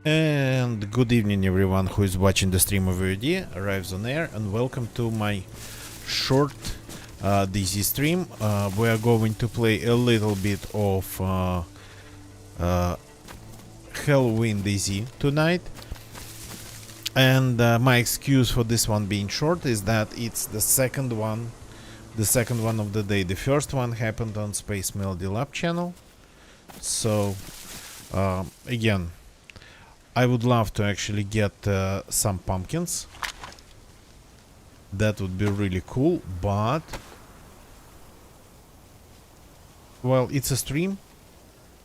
And good evening everyone who is watching the stream of VOD arrives on air, and welcome to my short DZ stream. We are going to play a little bit of Halloween DZ tonight. And my excuse for this one being short is that it's the second one of the day. The first one happened on Space Melody Lab channel. So again, I would love to actually get some pumpkins. That would be really cool, but well, it's a stream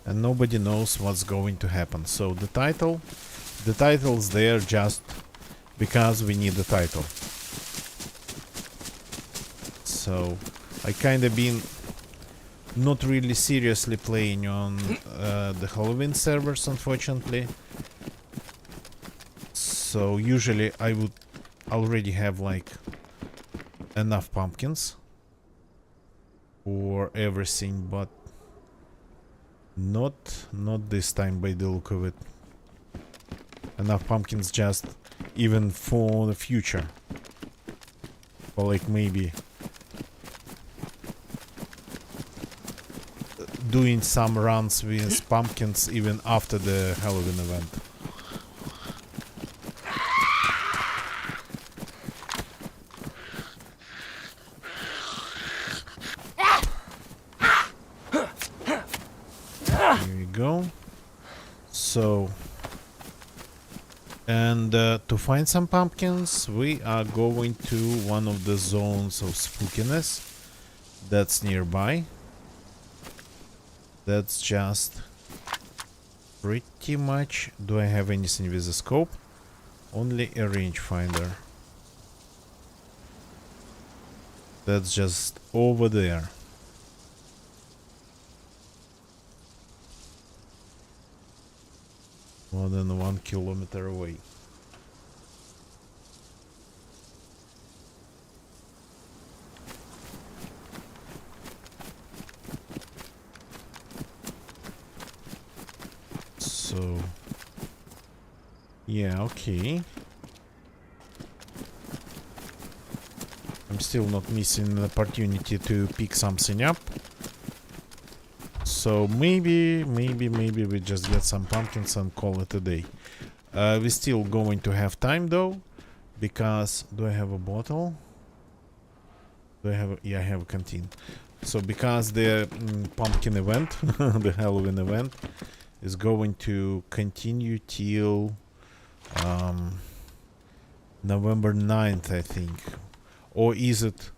and nobody knows what's going to happen. So the title's there just because we need the title. So I kind of been not really seriously playing on the Halloween servers, unfortunately. So usually I would already have like enough pumpkins for everything, but not this time by the look of it. Enough pumpkins just even for the future, or like maybe doing some runs with pumpkins even after the Halloween event. Go. So, and to find some pumpkins, we are going to one of the zones of spookiness that's nearby. That's just pretty much. Do I have anything with a scope? Only a rangefinder. That's just over there. More than 1 kilometer away. So, yeah, okay. I'm still not missing an opportunity to pick something up. So maybe we just get some pumpkins and call it a day. We're still going to have time though, because do I have a bottle? Do I have a, yeah, I have a canteen. So because the pumpkin event, the Halloween event, is going to continue till November 9th, I think. Or is it?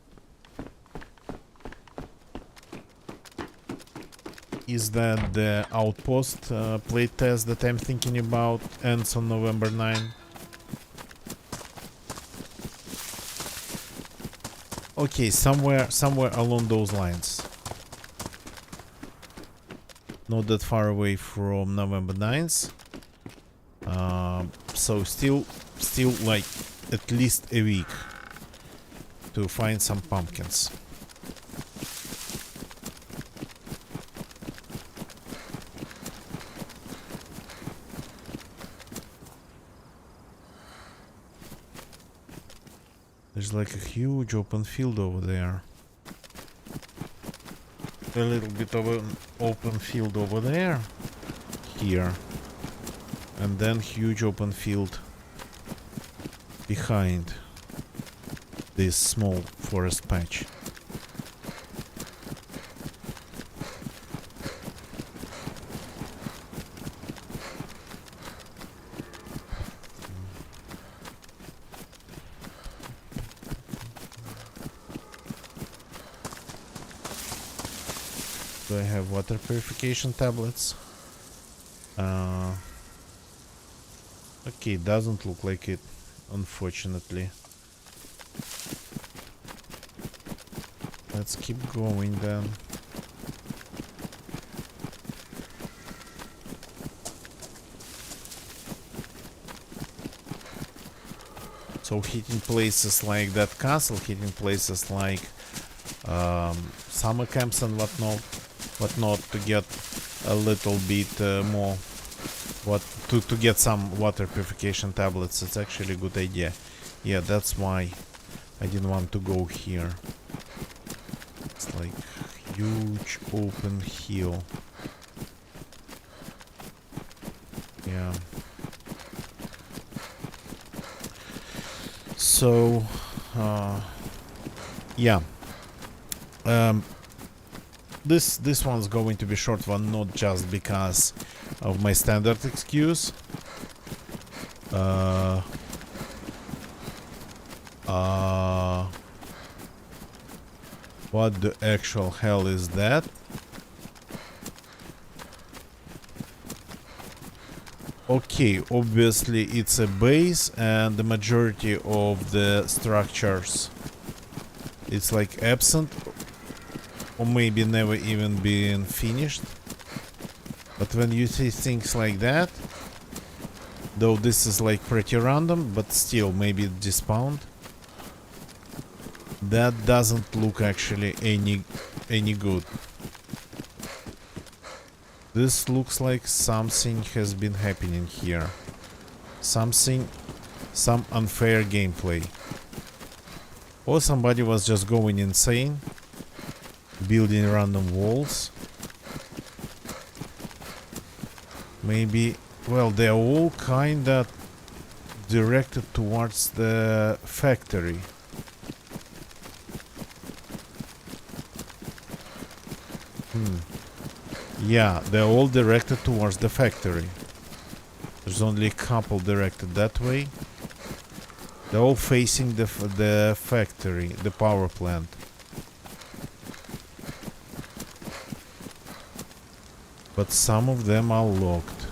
Is that the outpost playtest that I'm thinking about ends on November 9? Okay, somewhere along those lines. Not that far away from November 9th. So still like at least a week to find some pumpkins. There's like a huge open field over there. A little bit of an open field over there. Here. And then huge open field behind this small forest patch. Do I have water purification tablets? Okay, doesn't look like it, unfortunately. Let's keep going then. So hitting places like that castle, hitting places like summer camps and whatnot to get a little bit more what to get some water purification tablets. It's actually a good idea. Yeah, that's why I didn't want to go here. It's like huge open hill. Yeah. So, yeah. This one's going to be short one, not just because of my standard excuse. What the actual hell is that? Okay, obviously it's a base, and the majority of the structures it's like absent, or maybe never even been finished. But when you see things like that, though this is like pretty random, but still maybe it despawned, that doesn't look actually any good. This looks like something has been happening here. Some unfair gameplay. Or somebody was just going insane, building random walls. Maybe, well, they're all kinda directed towards the factory. Yeah, they're all directed towards the factory. There's only a couple directed that way. They're all facing the factory, the power plant. But some of them are locked.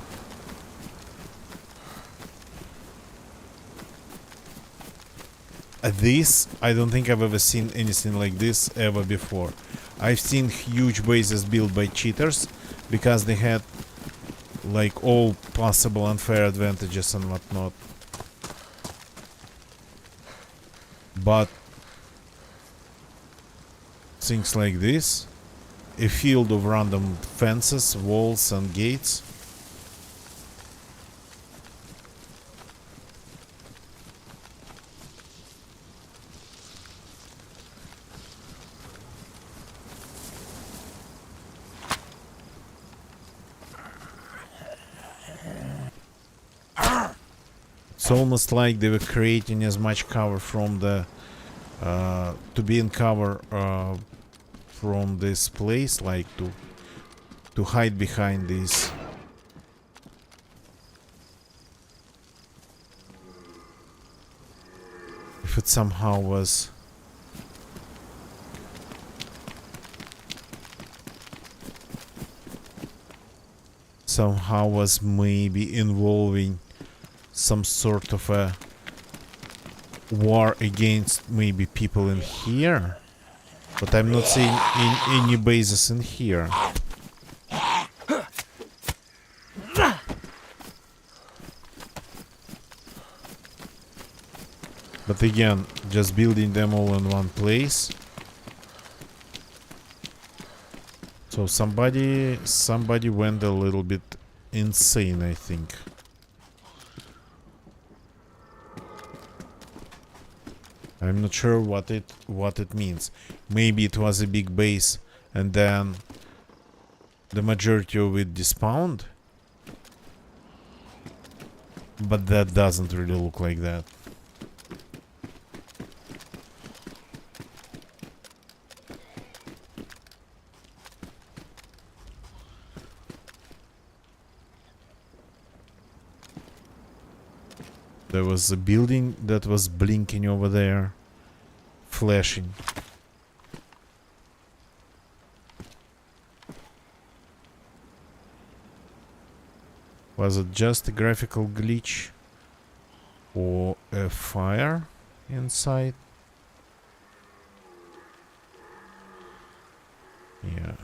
This, I don't think I've ever seen anything like this ever before. I've seen huge bases built by cheaters because they had like all possible unfair advantages and whatnot. But things like this, a field of random fences, walls and gates. It's almost like they were creating as much cover from the to be in cover from this place, like to hide behind this. If it somehow was maybe involving some sort of a war against maybe people in here, but I'm not seeing any bases in here. But again, just building them all in one place. So somebody went a little bit insane, I think. I'm not sure what it means. Maybe it was a big base and then the majority of it despawned. But that doesn't really look like that. There was a building that was blinking over there, flashing. Was it just a graphical glitch or a fire inside? Yeah.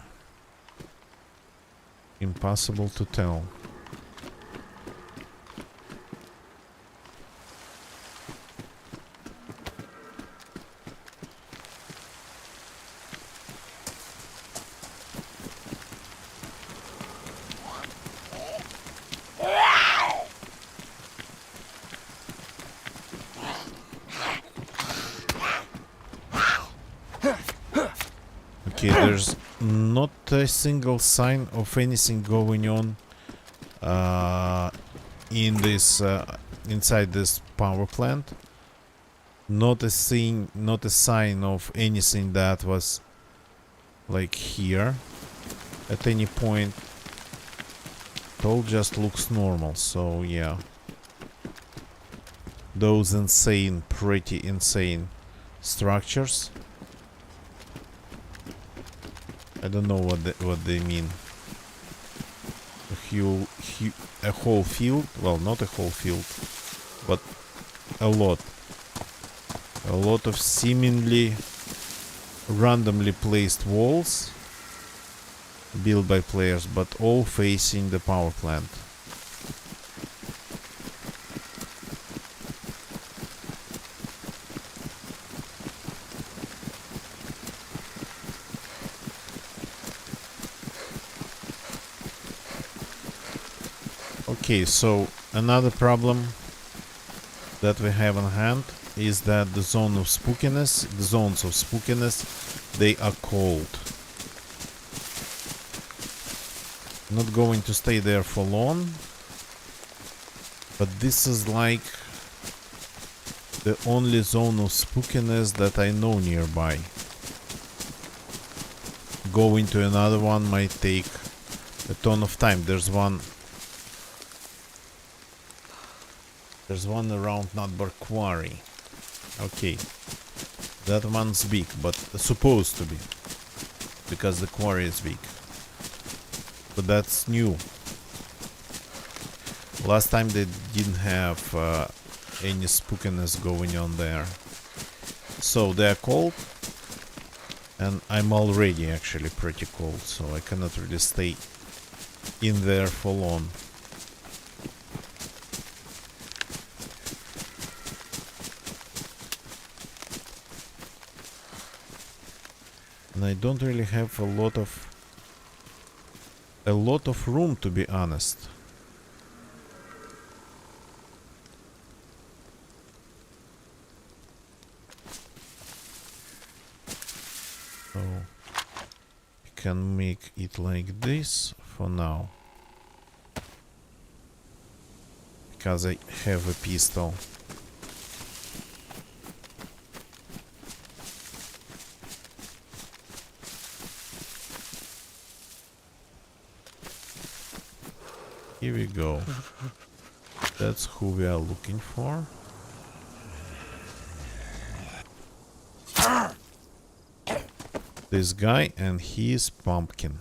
Impossible to tell. Okay, there's not a single sign of anything going on in this inside this power plant. Not a thing, not a sign of anything that was like here at any point. It all just looks normal, so yeah. Those insane, pretty insane structures. I don't know what they mean. A whole field, well, not a whole field, but a lot of seemingly randomly placed walls built by players, but all facing the power plant. Okay, so another problem that we have on hand is that the zones of spookiness, they are cold. Not going to stay there for long, but this is like the only zone of spookiness that I know nearby. Going to another one might take a ton of time. There's one around Nutbar Quarry. Okay, that one's big, but supposed to be, because the quarry is big. But that's new. Last time they didn't have any spookiness going on there. So they're cold, and I'm already actually pretty cold, so I cannot really stay in there for long. And I don't really have a lot of room, to be honest. So I can make it like this for now, because I have a pistol. Here we go. That's who we are looking for. This guy, and his pumpkin.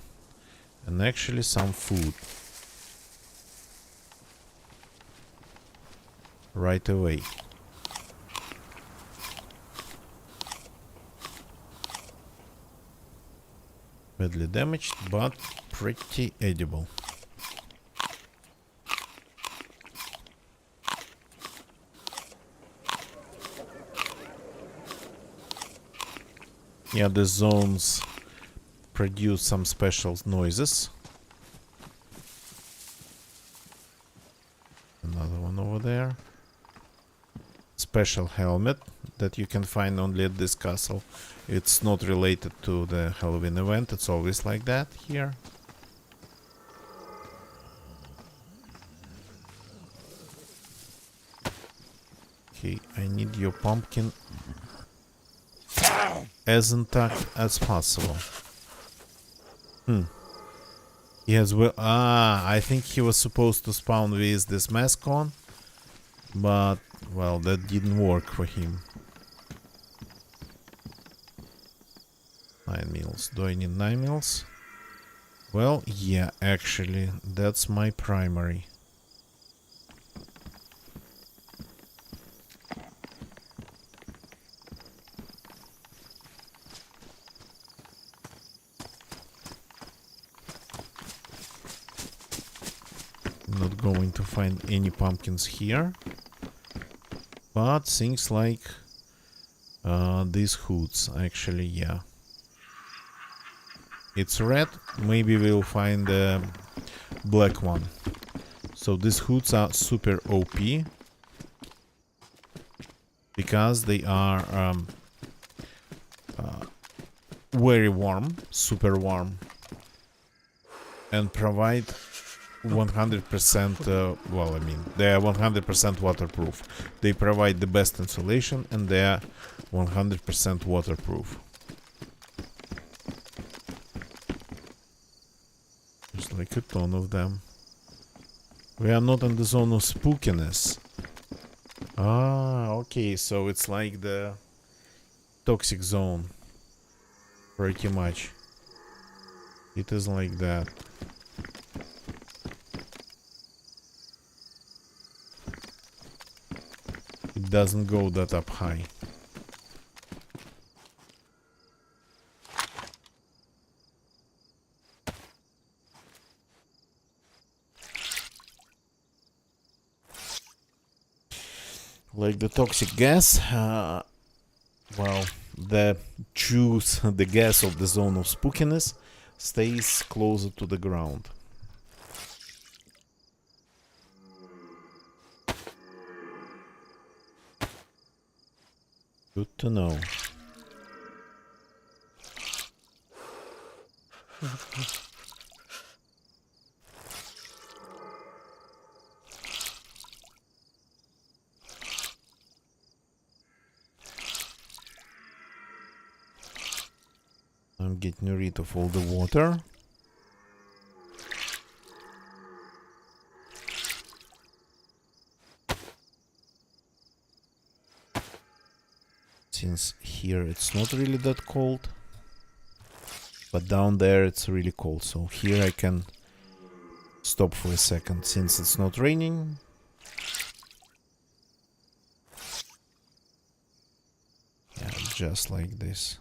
And actually some food. Right away. Badly damaged, but pretty edible. Yeah, the zones produce some special noises. Another one over there. Special helmet that you can find only at this castle. It's not related to the Halloween event, it's always like that here. Okay, I need your pumpkin as intact as possible. He has I think he was supposed to spawn with this mask on, but well, that didn't work for him. 9 mils. Do I need 9 mils? Well, yeah, actually, that's my primary. Not going to find any pumpkins here, but things like these hoods, actually, yeah. It's red, maybe we'll find a black one. So these hoods are super OP because they are very warm, super warm, and provide 100%, well, I mean, they are 100% waterproof. They provide the best insulation and they are 100% waterproof. There's like a ton of them. We are not in the zone of spookiness. Ah, okay, so it's like the toxic zone. Pretty much. It is like that. It doesn't go that up high. Like the toxic gas, well, the juice, the gas of the zone of spookiness stays closer to the ground. Good to know. I'm getting rid of all the water. Since here it's not really that cold, but down there it's really cold, so here I can stop for a second since it's not raining. Yeah, just like this.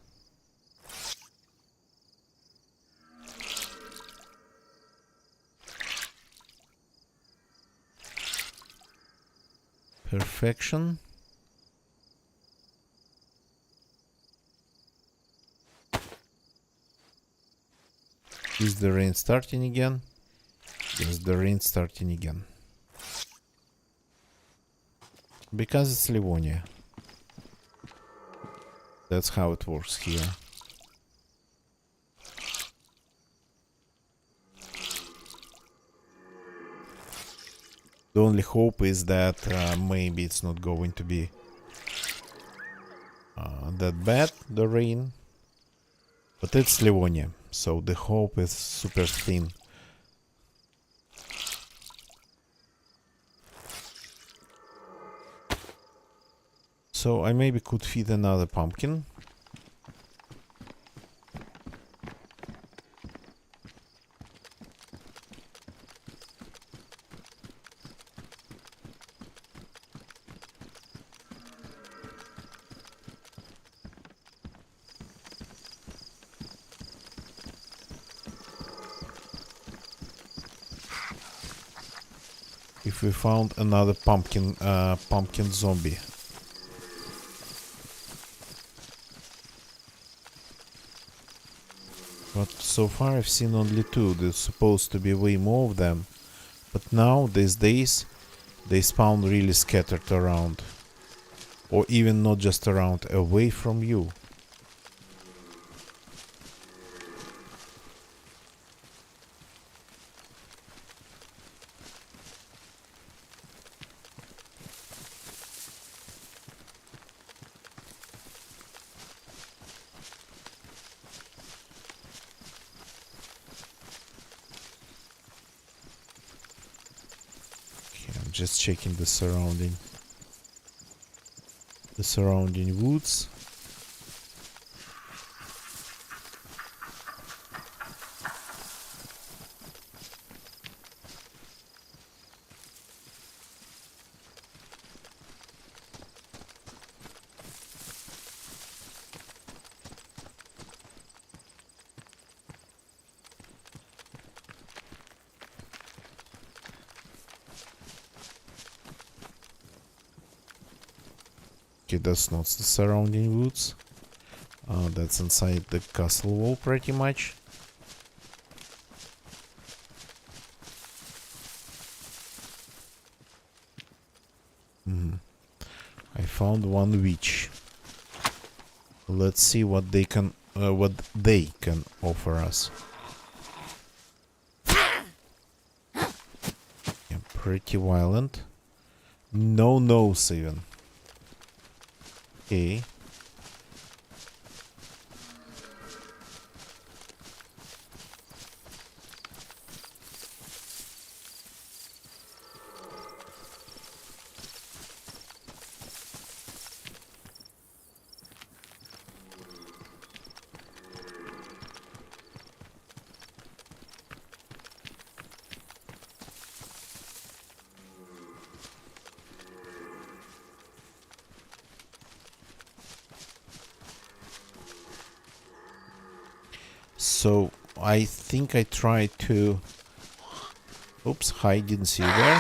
Perfection. Is the rain starting again? Yes, the rain starting again. Because it's Livonia. That's how it works here. The only hope is that maybe it's not going to be that bad, the rain. But it's Livonia, so the hope is super thin. So I maybe could feed another pumpkin. If we found another pumpkin zombie. But so far I've seen only two. There's supposed to be way more of them. But now, these days, they spawn really scattered around. Or even not just around, away from you. Just checking the surrounding woods. Okay, that's not the surrounding woods. That's inside the castle wall pretty much. I found one witch. Let's see what they can what they can offer us. Yeah, pretty violent. No nose even. Okay. So I think I tried to... Oops, hi, didn't see you there.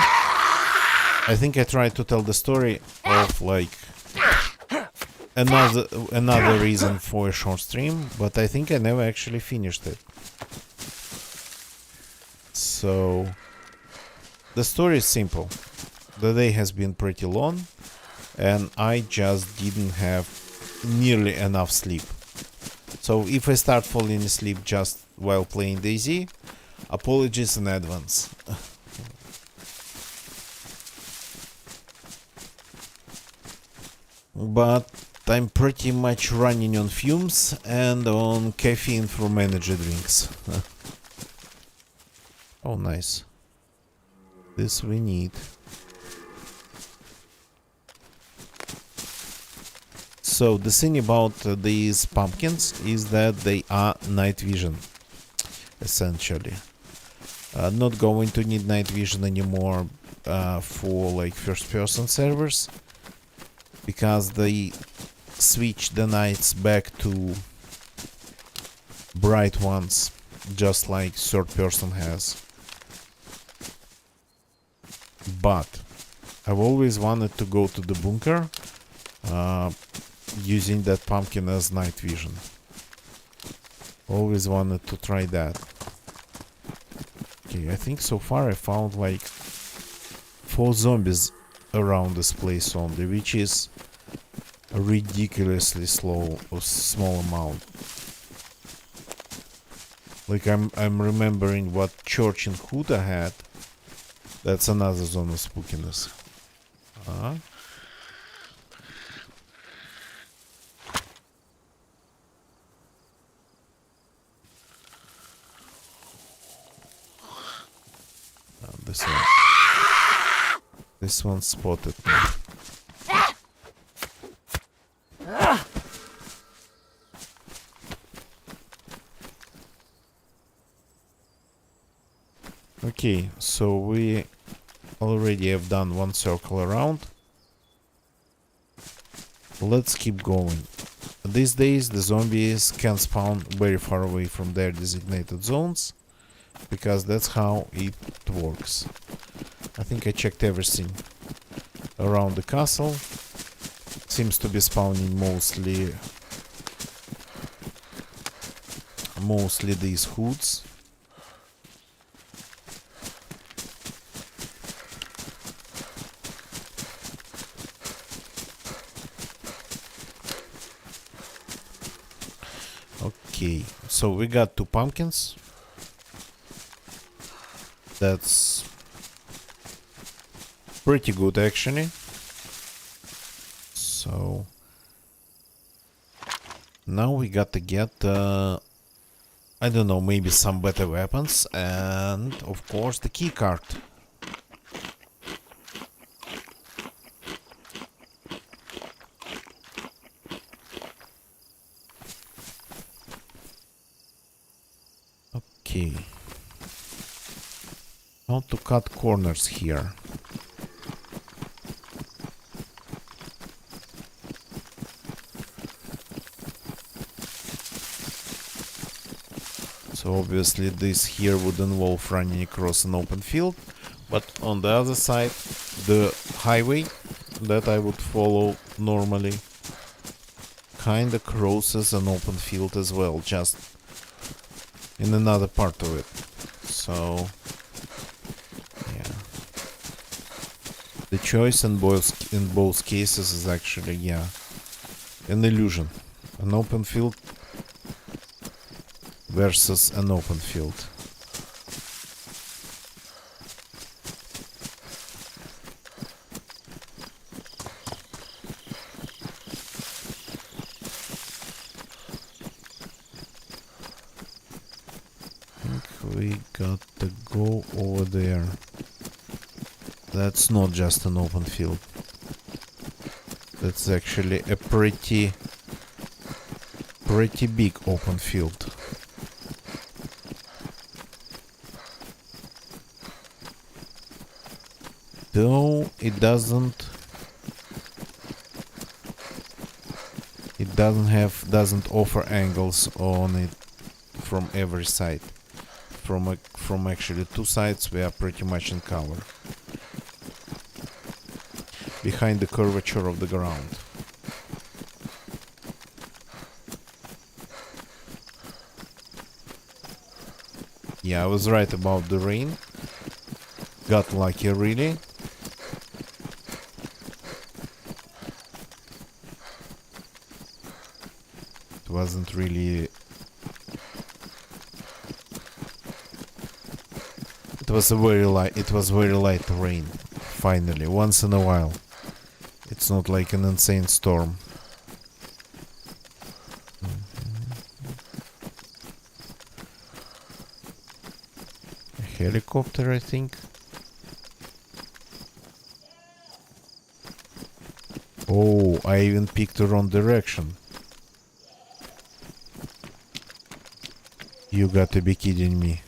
I think I tried to tell the story of like another reason for a short stream, but I think I never actually finished it. So the story is simple. The day has been pretty long and I just didn't have nearly enough sleep. So if I start falling asleep just while playing DayZ, apologies in advance. But I'm pretty much running on fumes and on caffeine from energy drinks. Oh, nice. This we need. So the thing about these pumpkins is that they are night vision, essentially. Not going to need night vision anymore for like first-person servers, because they switch the nights back to bright ones, just like third person has. But I've always wanted to go to the bunker using that pumpkin as night vision. Always wanted to try that. Okay, I think so far I found like 4 zombies around this place only, which is a ridiculously small amount. Like I'm remembering what Church in Huda had. That's another zone of spookiness. This one spotted me. Okay, so we already have done one circle around. Let's keep going. These days the zombies can spawn very far away from their designated zones, because that's how it works. I think I checked everything around the castle. Seems to be spawning mostly these hoods. Okay, so we got 2 pumpkins. That's pretty good actually. So now we got to get I don't know, maybe some better weapons and of course the key card. Okay. How to cut corners here. So obviously this here would involve running across an open field, but on the other side the highway that I would follow normally kinda crosses an open field as well, just in another part of it. So yeah, the choice in both cases is actually, yeah, an illusion. An open field versus an open field. We got to go over there. That's not just an open field. That's actually a pretty big open field. Though it doesn't offer angles on it from every side. From actually two sides we are pretty much in cover. Behind the curvature of the ground. Yeah, I was right about the rain. Got lucky, really. It wasn't really... It was very light rain. Finally, once in a while. It's not like an insane storm. A helicopter, I think. Oh, I even picked the wrong direction. You got to be kidding me.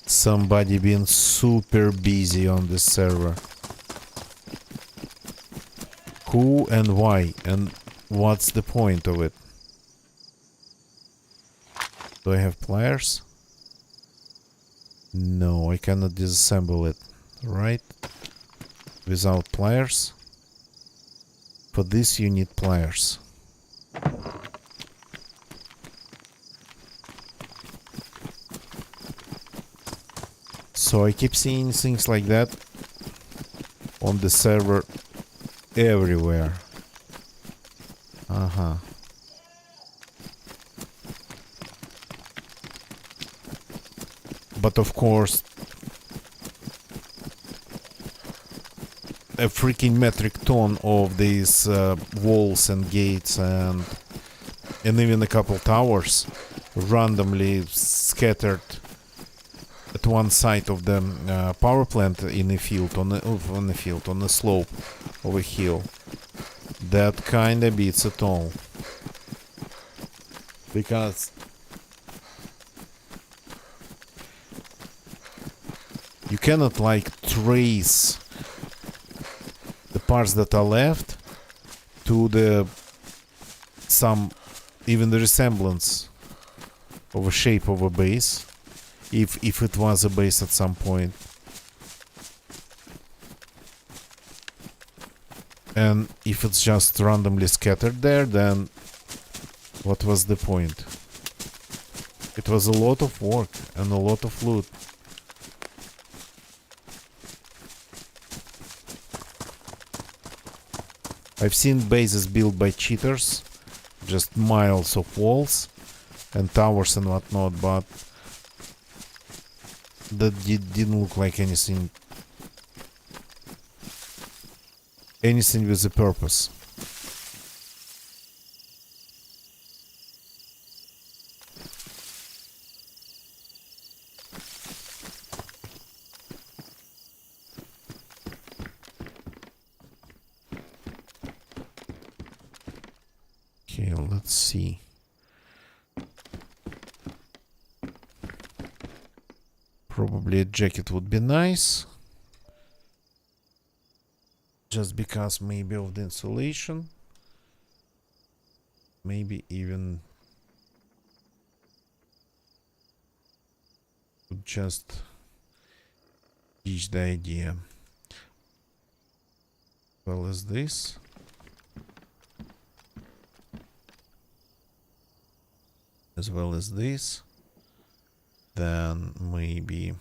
Somebody been super busy on this server. Who and why? And what's the point of it? Do I have pliers? No, I cannot disassemble it. Right? Without pliers? For this you need pliers. So I keep seeing things like that on the server everywhere. But of course, a freaking metric ton of these walls and gates and even a couple towers randomly scattered at one side of the power plant in a field, on a slope of a hill. That kinda beats it all. Because you cannot like trace the parts that are left to even the resemblance of a shape of a base, if it was a base at some point. And if it's just randomly scattered there, then what was the point? It was a lot of work and a lot of loot. I've seen bases built by cheaters, just miles of walls and towers and whatnot, but that didn't look like anything with a purpose. Okay, let's see. Probably a jacket would be nice. Just because maybe of the insulation. Maybe even just teach the idea. Well as this. As well as this. Then maybe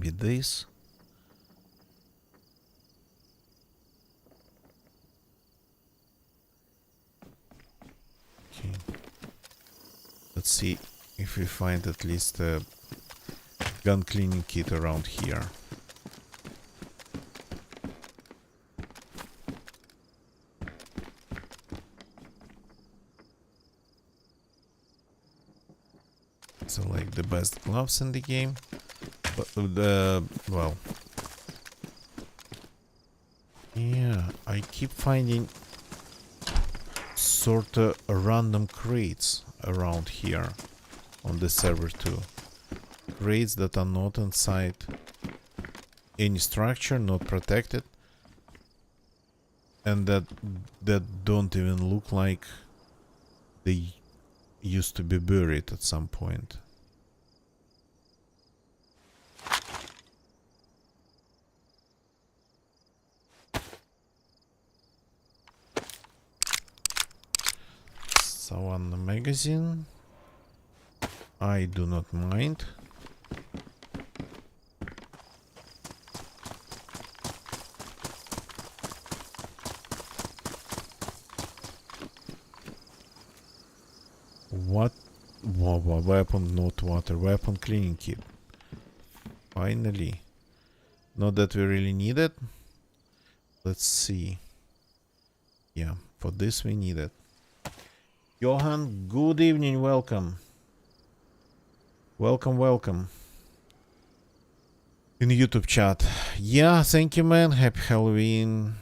this. Okay. Let's see if we find at least a gun cleaning kit around here. So like the best gloves in the game. But well, yeah, I keep finding sort of random crates around here on the server too. Crates that are not inside any structure, not protected, and that don't even look like they used to be buried at some point. So on the magazine, I do not mind. What? Weapon, not water. Weapon cleaning kit. Finally. Not that we really need it. Let's see. Yeah, for this we need it. Johan, good evening, welcome. Welcome. In YouTube chat. Yeah, thank you, man. Happy Halloween.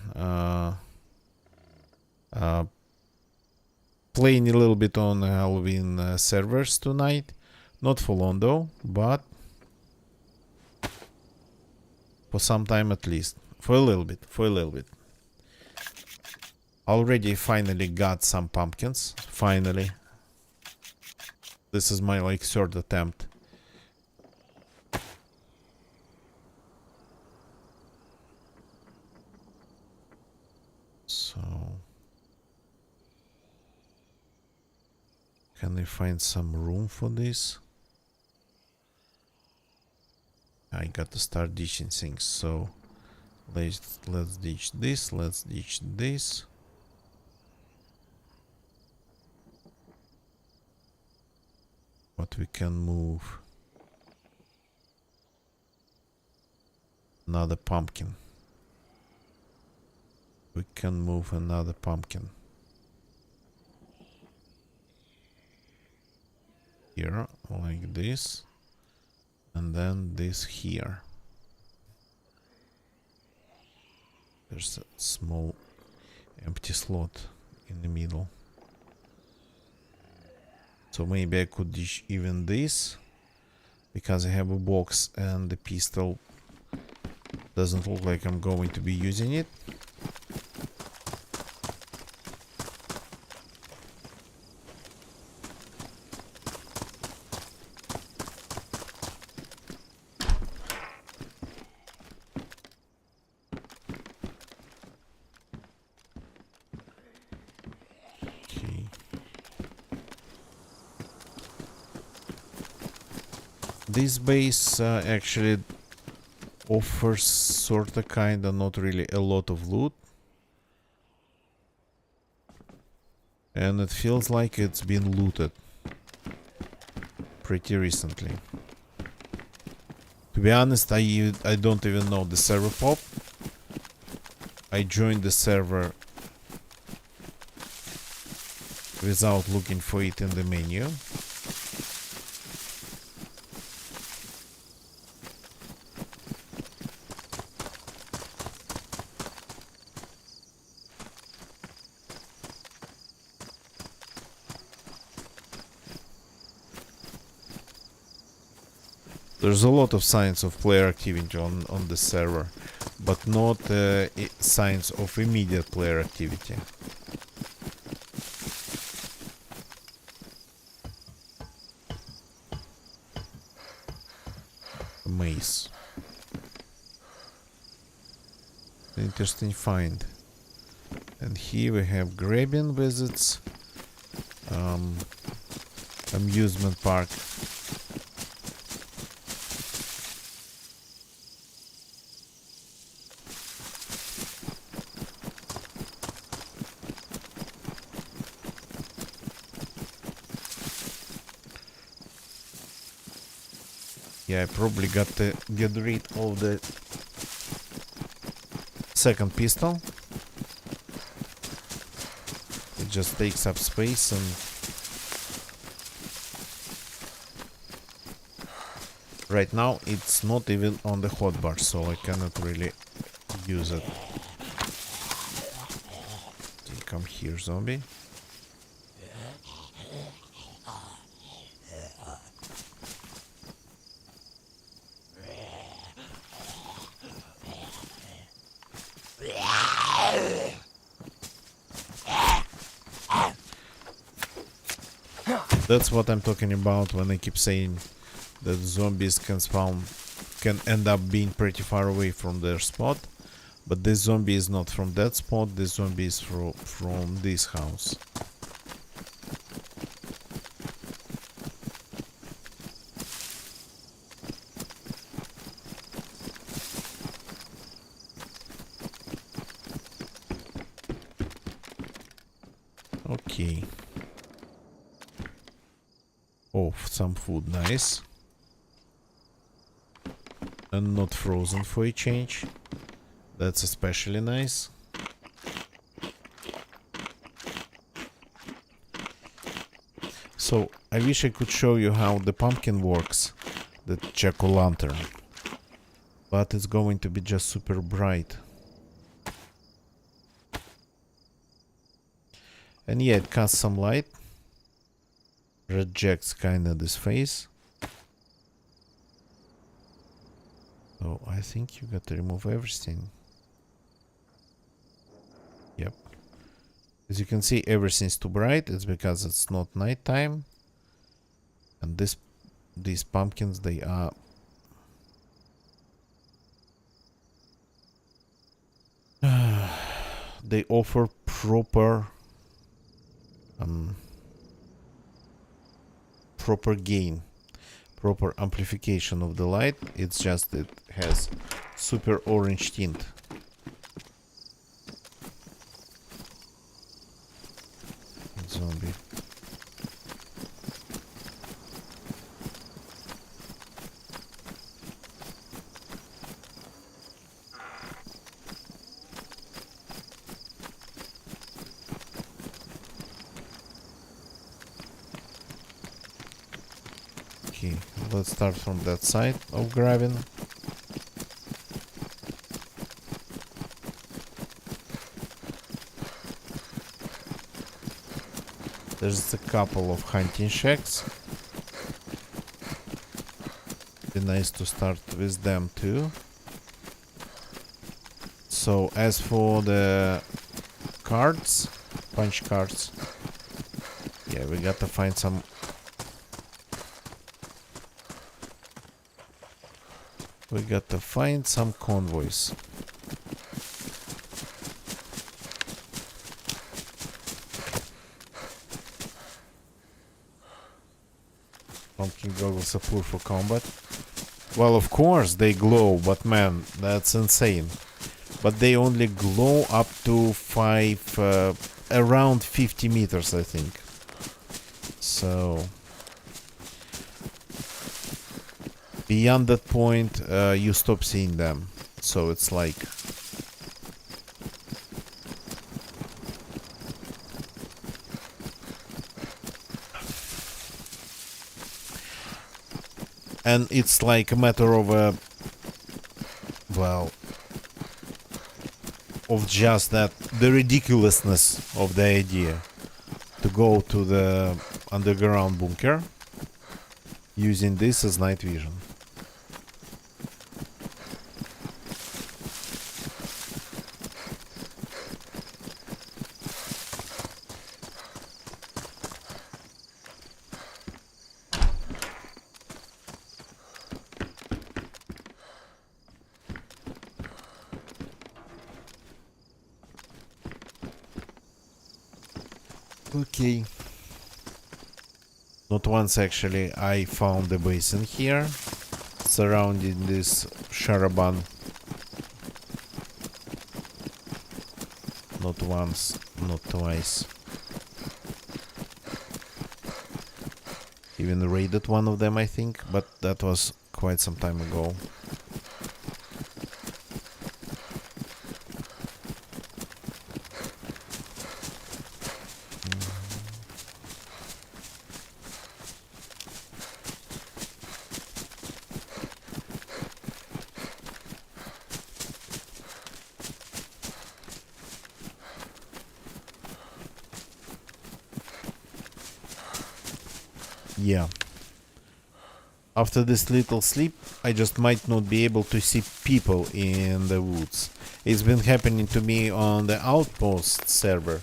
Playing a little bit on Halloween servers tonight. Not for long though, but for some time at least. For a little bit. Already finally got some pumpkins. Finally. This is my like third attempt. So can I find some room for this? I got to start ditching things, so let's ditch this, let's ditch this. But we can move another pumpkin. We can move another pumpkin. Here, like this. And then this here. There's a small empty slot in the middle. So maybe I could dish even this, because I have a box and the pistol doesn't look like I'm going to be using it. This base actually offers sorta kinda not really a lot of loot, and it feels like it's been looted pretty recently. To be honest, I don't even know the server pop. I joined the server without looking for it in the menu. There's a lot of signs of player activity on the server, but not signs of immediate player activity. Maze. Interesting find. And here we have grabbing visits, amusement park. Yeah, I probably got to get rid of the second pistol. It just takes up space and right now it's not even on the hotbar, so I cannot really use it. Okay, come here, zombie. That's what I'm talking about when I keep saying that zombies can end up being pretty far away from their spot. But this zombie is not from that spot, this zombie is from this house. Okay. Oh, some food, nice. And not frozen for a change. That's especially nice. So, I wish I could show you how the pumpkin works, the jack-o'-lantern. But it's going to be just super bright. And yeah, it casts some light. Rejects kinda this face. So I think you got to remove everything. Yep. As you can see, everything's too bright. It's because it's not nighttime. And these pumpkins, they are they offer proper proper gain, proper amplification of the light. It's just it has super orange tint. Zombie. Okay, let's start from that side of grabbing. There's a couple of hunting shacks. Be nice to start with them too. So as for the cards, punch cards, yeah, we gotta find some. We got to find some convoys. Pumpkin goggles are poor for combat. Well, of course they glow, but man, that's insane. But they only glow up to around 50 meters, I think. So beyond that point, you stop seeing them. So it's like... And it's like a matter of well, of just that, the ridiculousness of the idea to go to the underground bunker using this as night vision. Okay. Not once actually I found the basin here surrounding this sharaban. Not once, not twice. Even raided one of them, I think, but that was quite some time ago. Yeah. After this little sleep, I just might not be able to see people in the woods. It's been happening to me on the Outpost server,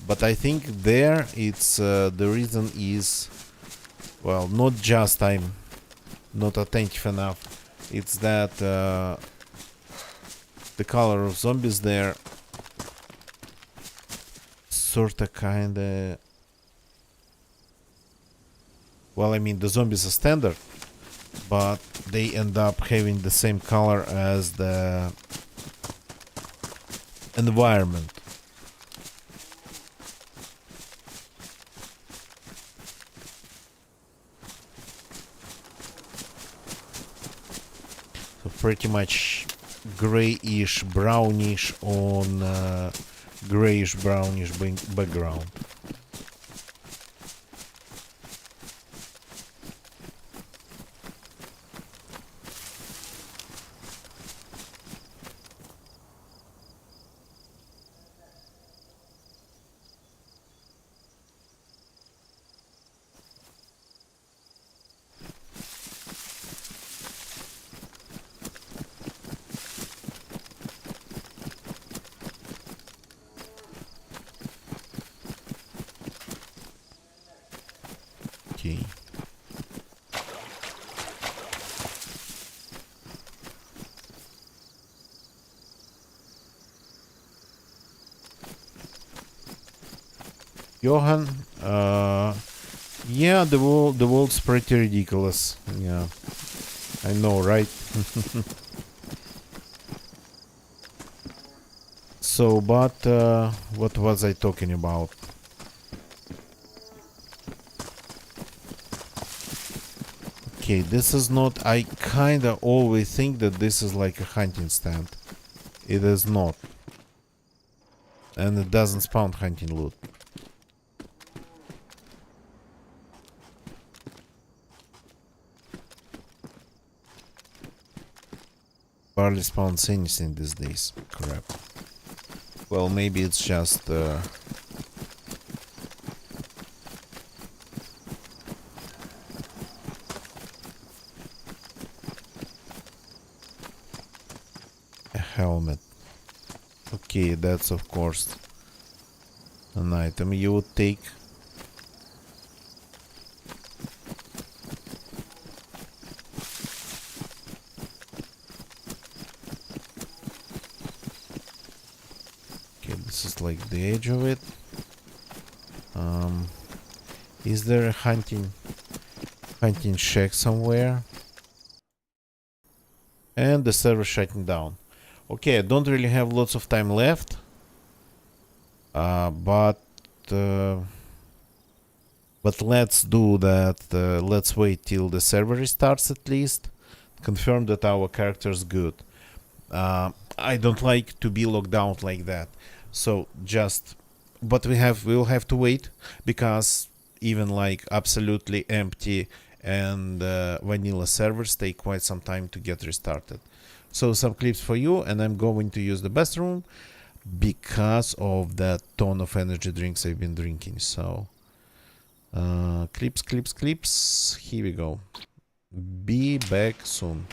but I think there it's the reason is, well, not just I'm not attentive enough. It's that the color of zombies there sorta kinda, well, I mean the zombies are standard, but they end up having the same color as the environment. So pretty much grayish brownish on grayish brownish background. Okay. Johan, yeah, the world's pretty ridiculous. Yeah, I know, right? So, but what was I talking about? Okay, this is not. I kinda always think that this is like a hunting stand. It is not, and it doesn't spawn hunting loot. Barely spawns anything these days. Crap. Well, maybe it's just a helmet. Okay, that's of course an item you would take. Okay, this is like the edge of it. Is there a hunting shack somewhere? And the server shutting down. Okay, I don't really have lots of time left. But let's do that. Let's wait till the server restarts at least. Confirm that our character's good. I don't like to be locked out like that. So just, but we'll have to wait because even like absolutely empty and vanilla servers take quite some time to get restarted. So some clips for you, and I'm going to use the bathroom because of that ton of energy drinks I've been drinking. So clips. Here we go. Be back soon.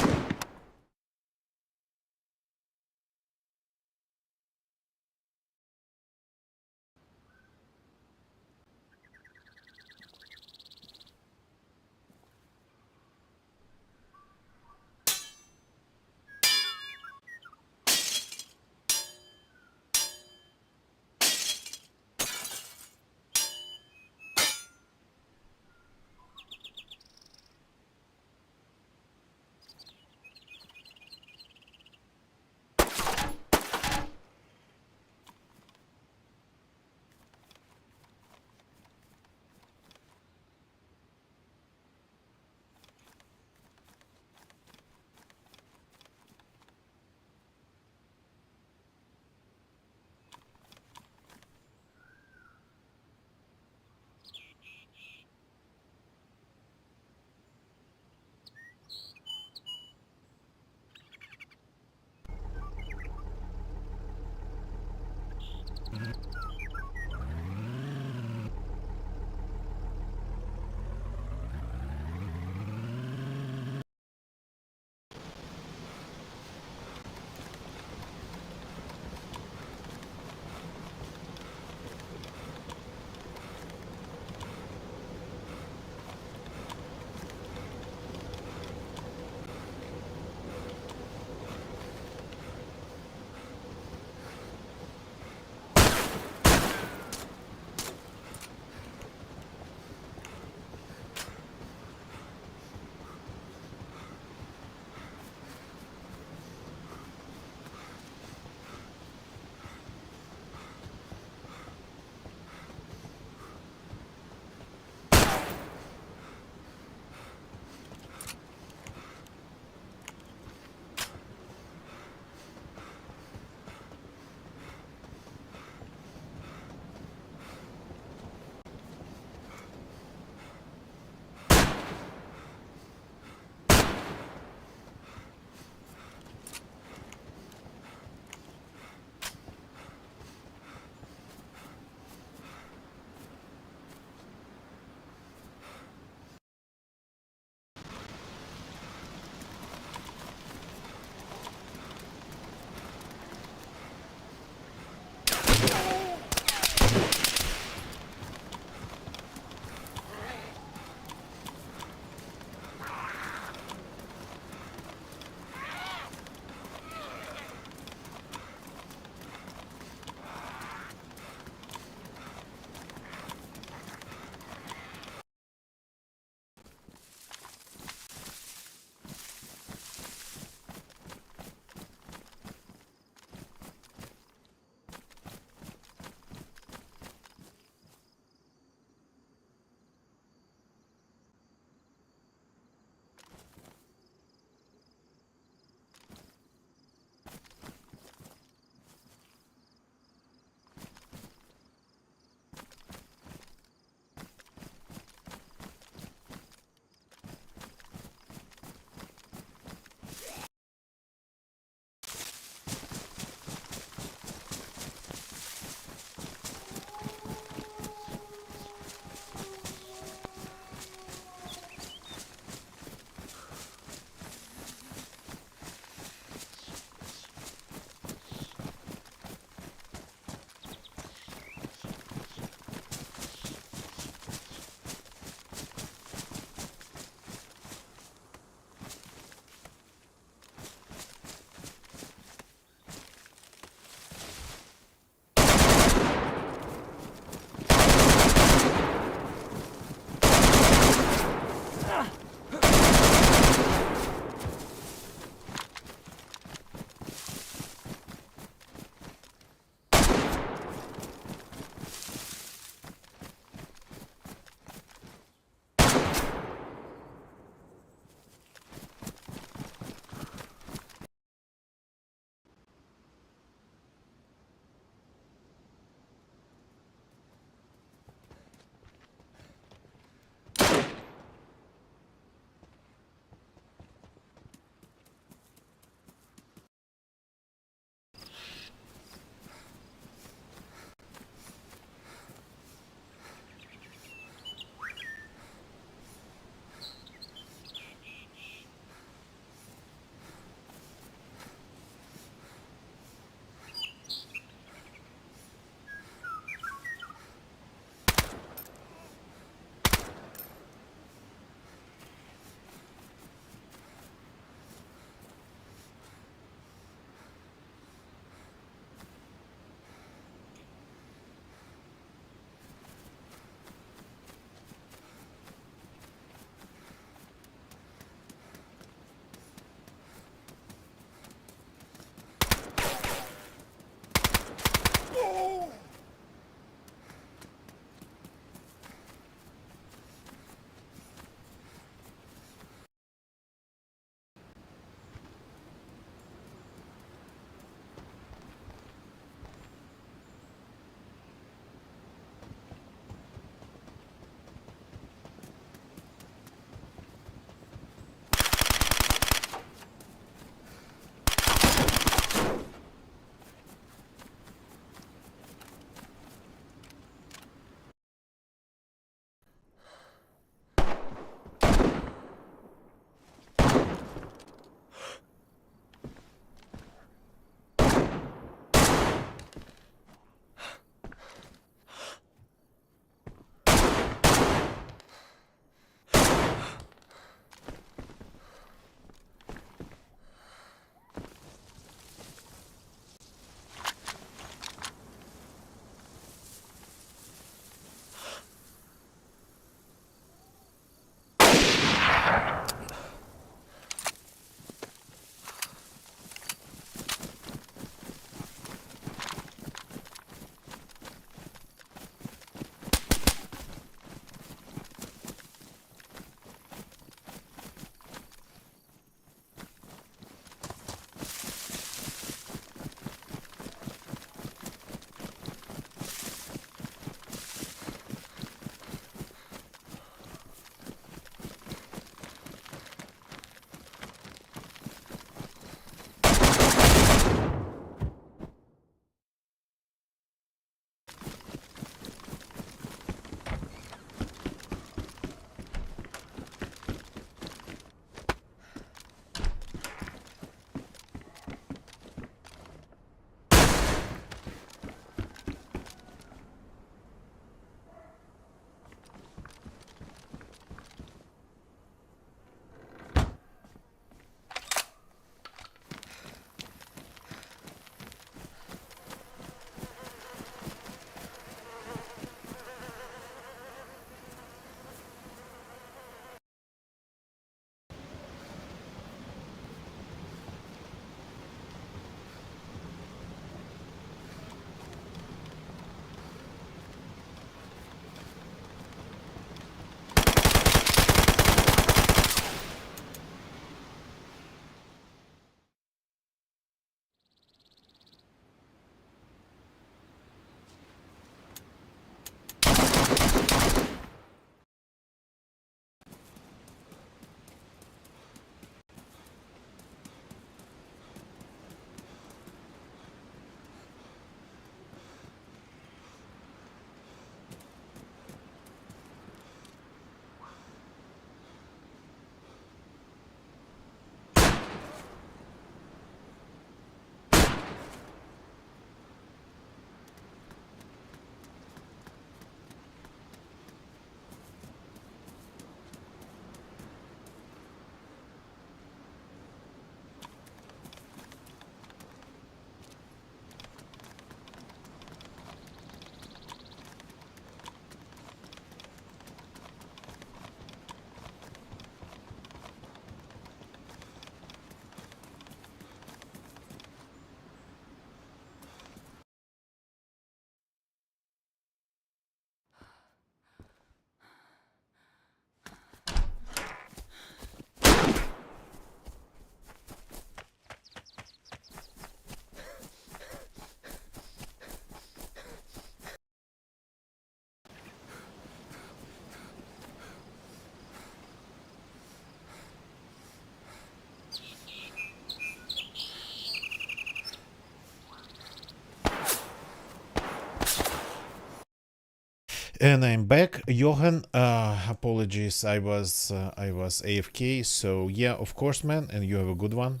And I'm back, Johan. Apologies, I was AFK. So yeah, of course, man, and you have a good one.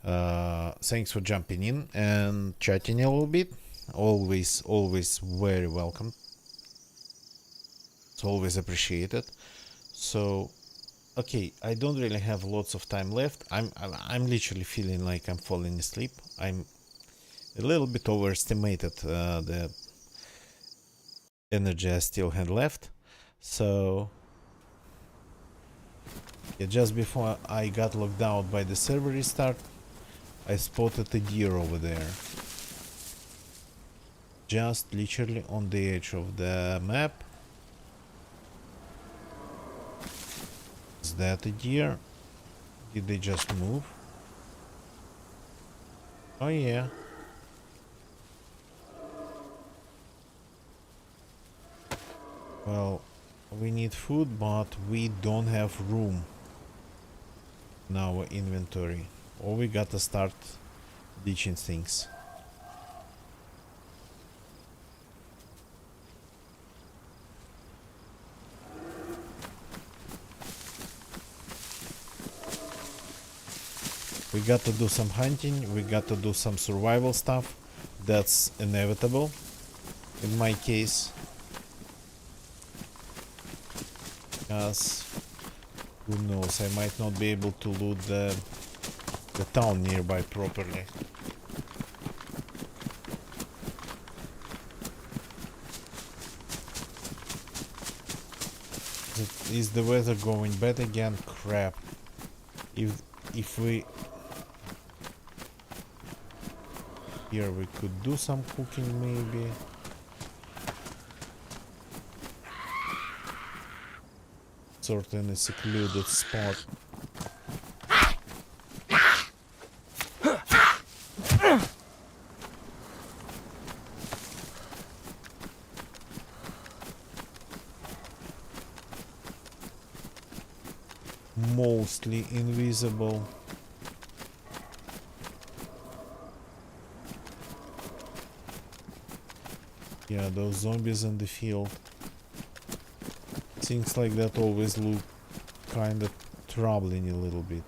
Thanks for jumping in and chatting a little bit. Always very welcome. It's always appreciated. So, okay, I don't really have lots of time left. I'm literally feeling like I'm falling asleep. I'm a little bit overestimated the energy I still had left. So yeah, just before I got locked out by the server restart, I spotted a deer over there. Just literally on the edge of the map. Is that a deer? Did they just move? Oh yeah. Well, we need food, but we don't have room in our inventory. Or we gotta start ditching things. We got to do some hunting, we got to do some survival stuff. That's inevitable in my case. Because who knows, I might not be able to loot the town nearby properly. Is the weather going bad again? Crap. If we here we could do some cooking maybe. Sort in a secluded spot. Mostly invisible. Yeah, those zombies in the field. Things like that always look kind of troubling a little bit.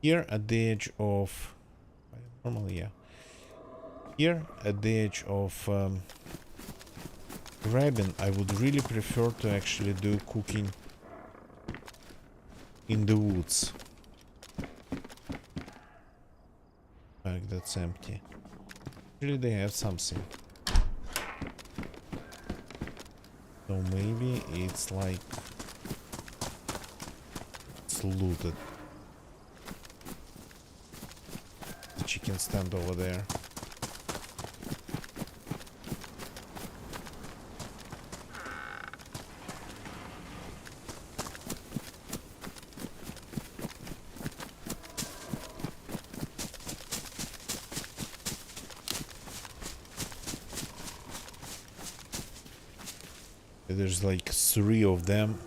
Here at the edge of... Normally, yeah. Here at the edge of grabbing, I would really prefer to actually do cooking in the woods. Like that's empty. Actually, they have something. So maybe it's like it's looted. The chicken stand over there. There's like 3 of them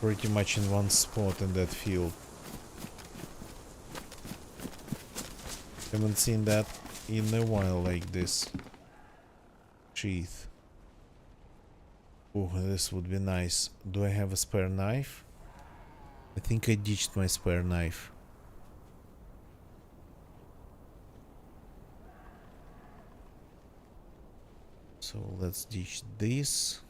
pretty much in one spot in that field. Haven't seen that in a while like this. Sheath. Oh, this would be nice. Do I have a spare knife? I think I ditched my spare knife. So let's ditch this.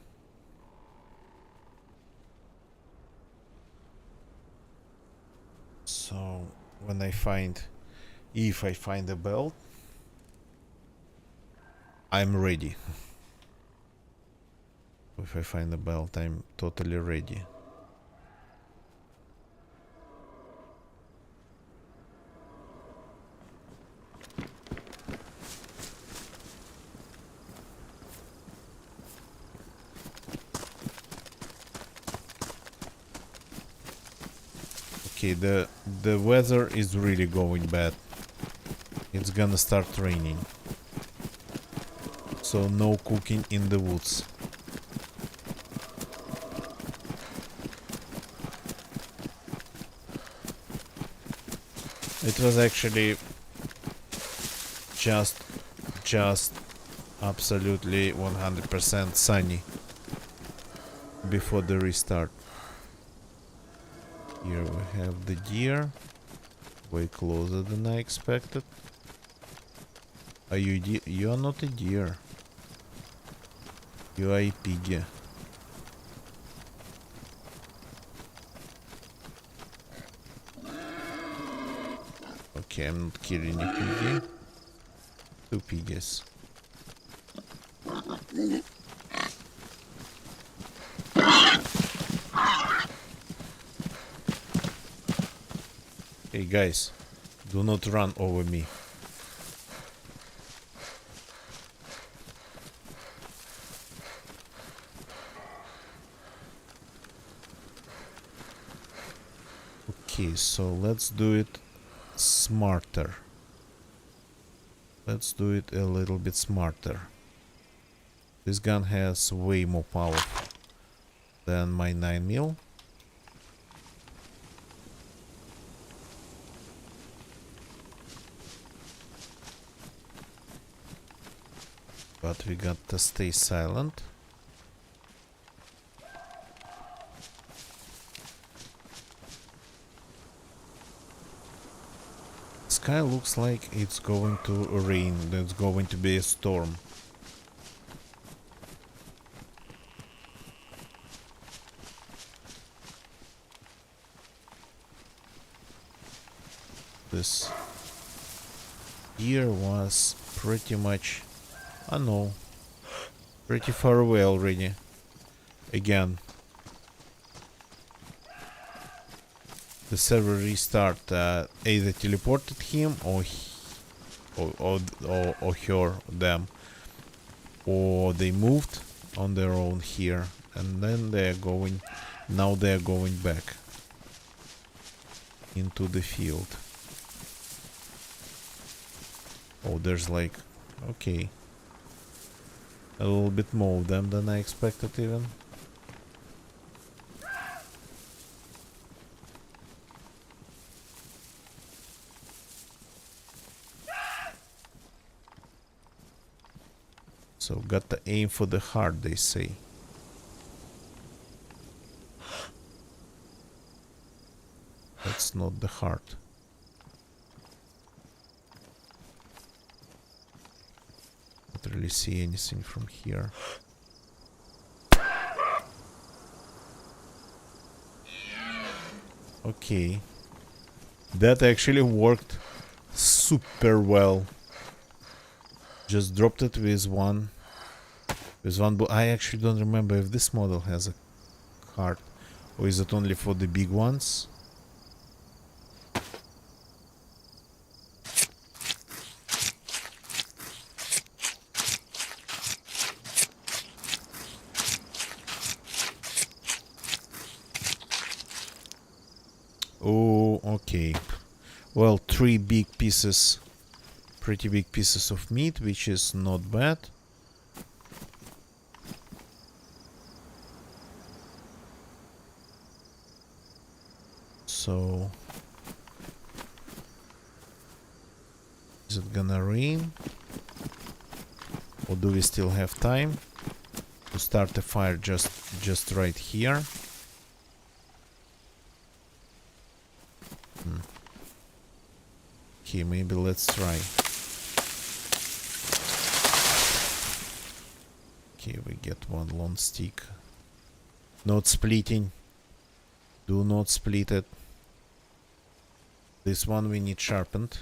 So when I find, if I find a belt, I'm ready. If I find a belt, I'm totally ready. Okay, the weather is really going bad. It's gonna start raining. So no cooking in the woods. It was actually just absolutely 100% sunny before the restart. Here we have the deer, way closer than I expected. Are you you are not a deer. You are a piggy. Okay, I'm not killing a piggy. 2 piggies. Hey guys, do not run over me. Okay, so let's do it smarter. Let's do it a little bit smarter. This gun has way more power than my 9mm. But we got to stay silent. Sky looks like it's going to rain. There's going to be a storm. This year was pretty much, I know, pretty far away already. Again, the server restart either teleported him or her, them, or they moved on their own here, and then now they're going back into the field. Oh, there's like, okay, a little bit more of them than I expected even. So got to aim for the heart, they say. That's not the heart. Don't really see anything from here. Okay. That actually worked super well. Just dropped it with one. I actually don't remember if this model has a heart, or is it only for the big ones? Oh, okay. Well, 3 big pieces, pretty big pieces of meat, which is not bad. So, is it gonna rain? Or do we still have time to start a fire just right here? Okay, maybe let's try. Okay, we get one long stick. Not splitting. Do not split it. This one we need sharpened.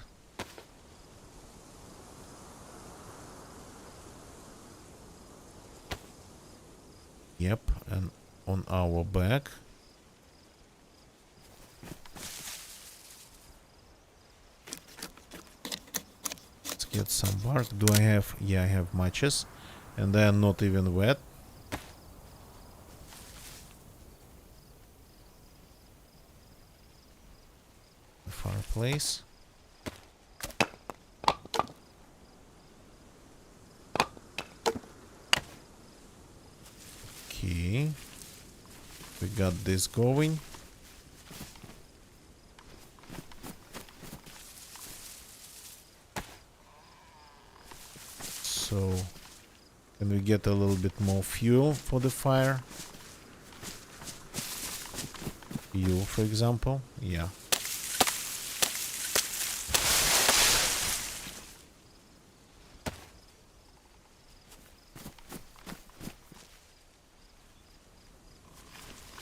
Yep, and on our back. Let's get some bark. Do I have? Yeah, I have matches. And they are not even wet. The fireplace. Okay. We got this going. So can we get a little bit more fuel for the fire? Fuel, for example. Yeah.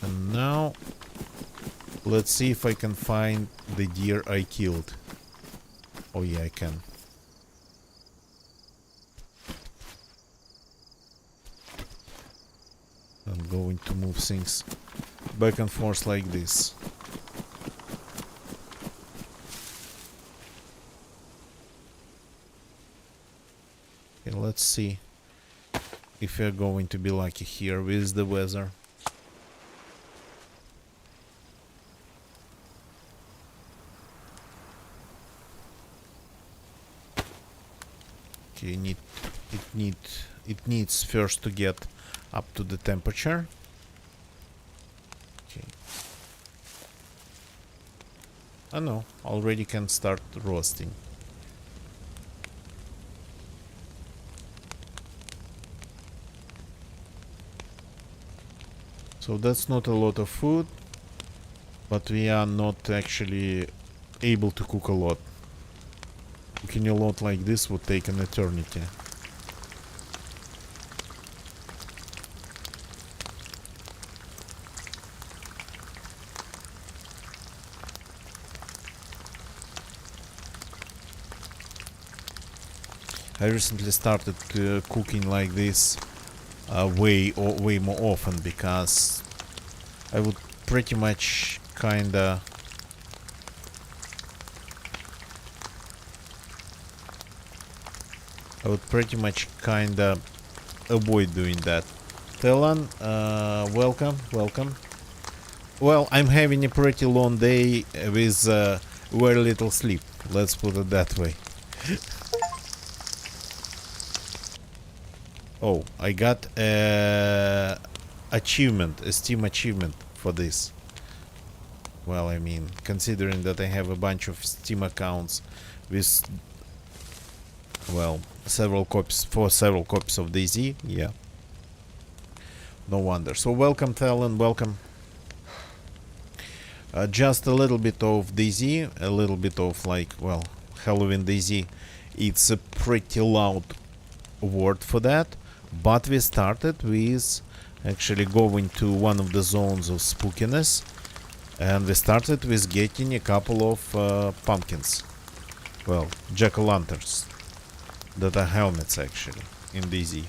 And now let's see if I can find the deer I killed. Oh yeah, I can. I'm going to move things back and forth like this. Okay, let's see if we're going to be lucky here with the weather. Okay, it needs first to get up to the temperature. Okay. Oh no, already can start roasting. So that's not a lot of food, but we are not actually able to cook a lot. Cooking a lot like this would take an eternity. I recently started cooking like this way more often, because I would pretty much kinda avoid doing that. Telan, welcome. Well, I'm having a pretty long day with very little sleep. Let's put it that way. Oh, I got a Steam achievement for this. Well, I mean, considering that I have a bunch of Steam accounts with, well, several copies of DayZ, yeah. No wonder. So welcome, Talon, welcome. Just a little bit of DayZ, a little bit of, like, well, Halloween DayZ. It's a pretty loud word for that, but we started with actually going to one of the zones of spookiness, and we started with getting a couple of pumpkins, well, jack-o'-lanterns, that are helmets actually in DayZ.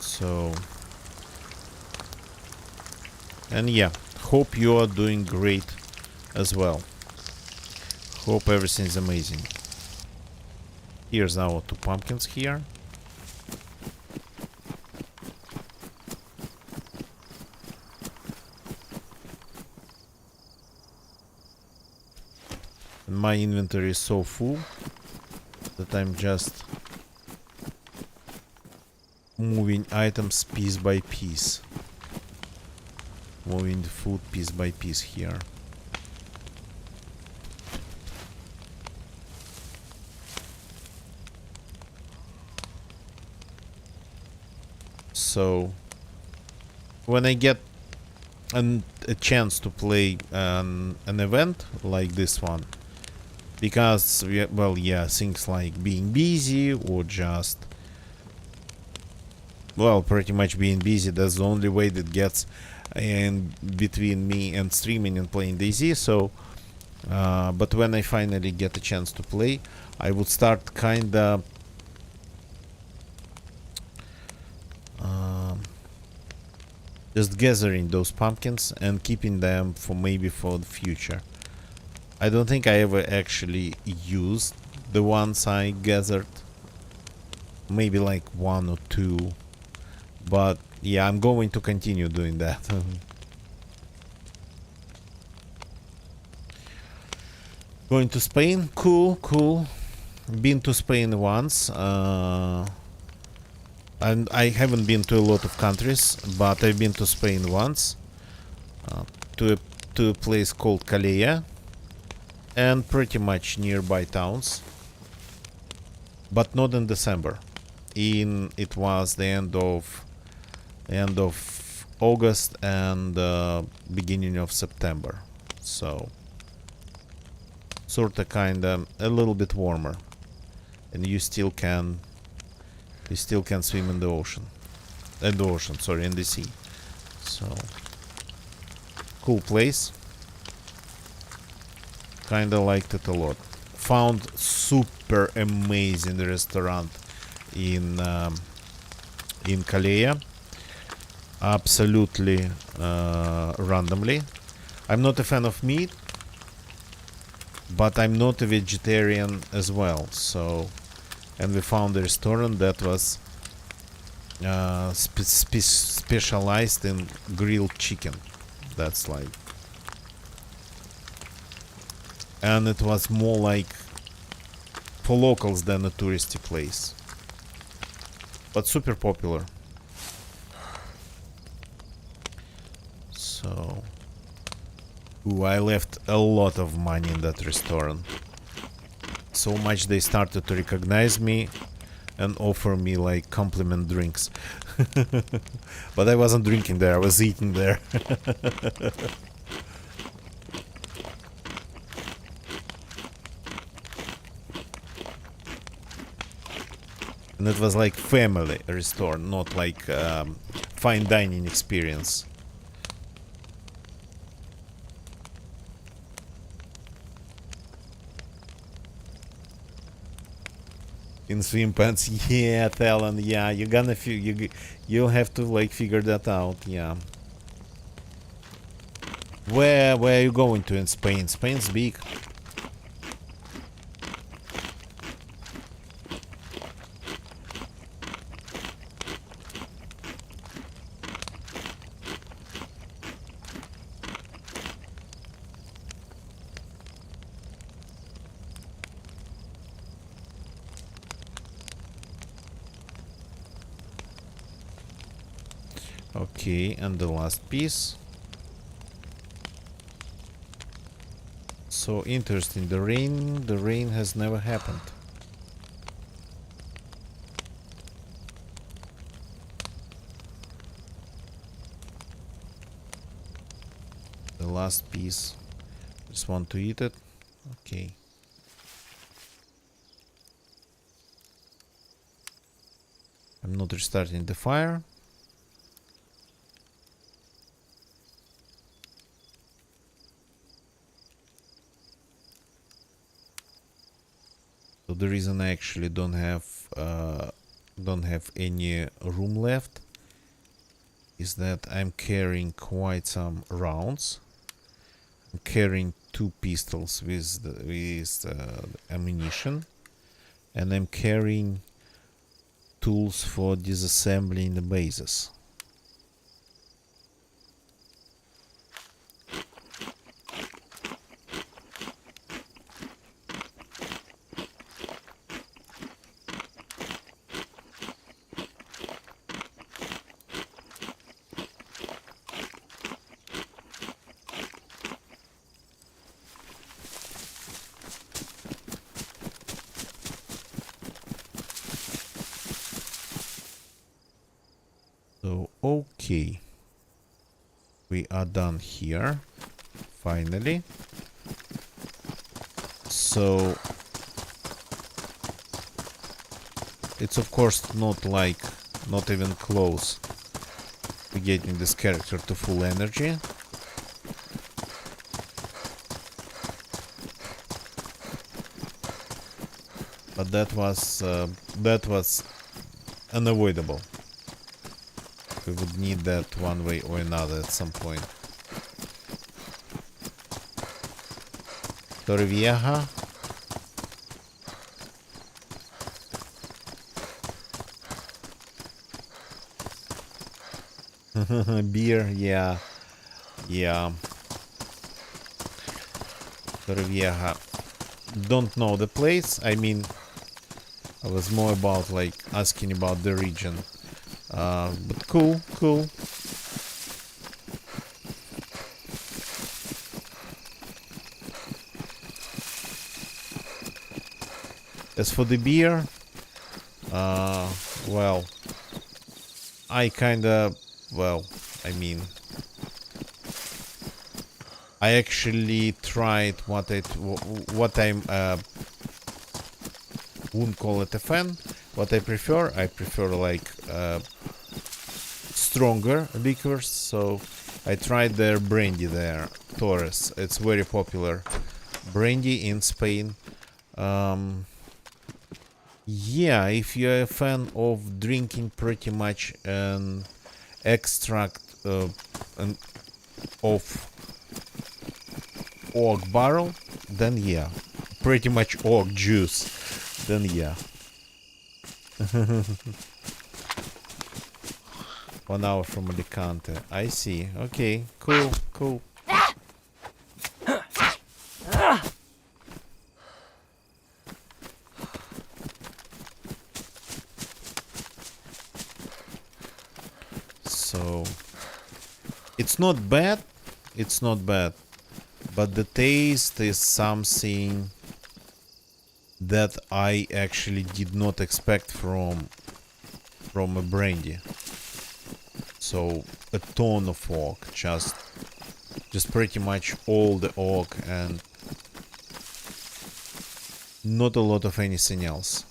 So, and yeah, hope you are doing great as well. Hope everything's amazing. Here's our 2 pumpkins here. And my inventory is so full that I'm just moving items piece by piece. Moving the food piece by piece here. So when I get a chance to play an event like this one, because well, yeah, things like being busy or just, well, pretty much being busy, that's the only way that gets in between me and streaming and playing DayZ. So but when I finally get a chance to play, I would start kinda just gathering those pumpkins and keeping them for maybe for the future. I don't think I ever actually used the ones I gathered. Maybe like 1 or 2. But yeah, I'm going to continue doing that. Going to Spain, cool, cool. Been to Spain once, and I haven't been to a lot of countries, but I've been to Spain once, uh, to a to a place called Calella, and pretty much nearby towns, but not in December. It was the end of August and beginning of September, so sort of kind of a little bit warmer, and you still can swim in the ocean, sorry, in the sea. So cool place. Kind of liked it a lot. Found super amazing restaurant in Calella, absolutely randomly. I'm not a fan of meat, but I'm not a vegetarian as well. So, and we found a restaurant that was specialized in grilled chicken. That's like, and it was more like for locals than a touristy place, but super popular. So, ooh, I left a lot of money in that restaurant. So much they started to recognize me and offer me like compliment drinks. But I wasn't drinking there, I was eating there. And it was like family restaurant, not like fine dining experience. In swim pants, yeah, Talon, yeah, you're gonna you'll have to like figure that out, yeah. Where are you going to in Spain? Spain's big. Okay, and the last piece. So interesting. The rain has never happened. The last piece. Just want to eat it. Okay. I'm not restarting the fire. So the reason I actually don't have any room left is that I'm carrying quite some rounds. I'm carrying 2 pistols with ammunition, and I'm carrying tools for disassembling the bases. So, okay, we are done here, finally. So, it's of course not even close to getting this character to full energy. But that was unavoidable. We would need that one way or another at some point. Torrevieja. Beer, yeah. Yeah. Torrevieja. don't know the place. I mean, I was more about like asking about the region. But cool, cool. As for the beer, well, I kinda, well, I mean, I actually tried what I'm wouldn't call it a fan. What I prefer like stronger liquors. So I tried their brandy there, Torres. It's very popular brandy in Spain. Yeah, if you're a fan of drinking pretty much an extract of oak barrel, then yeah, pretty much oak juice, then yeah. 1 hour from Alicante. I see. Okay, cool, cool. So it's not bad. It's not bad. But the taste is something that I actually did not expect from a brandy. So a ton of oak, just pretty much all the oak and not a lot of anything else.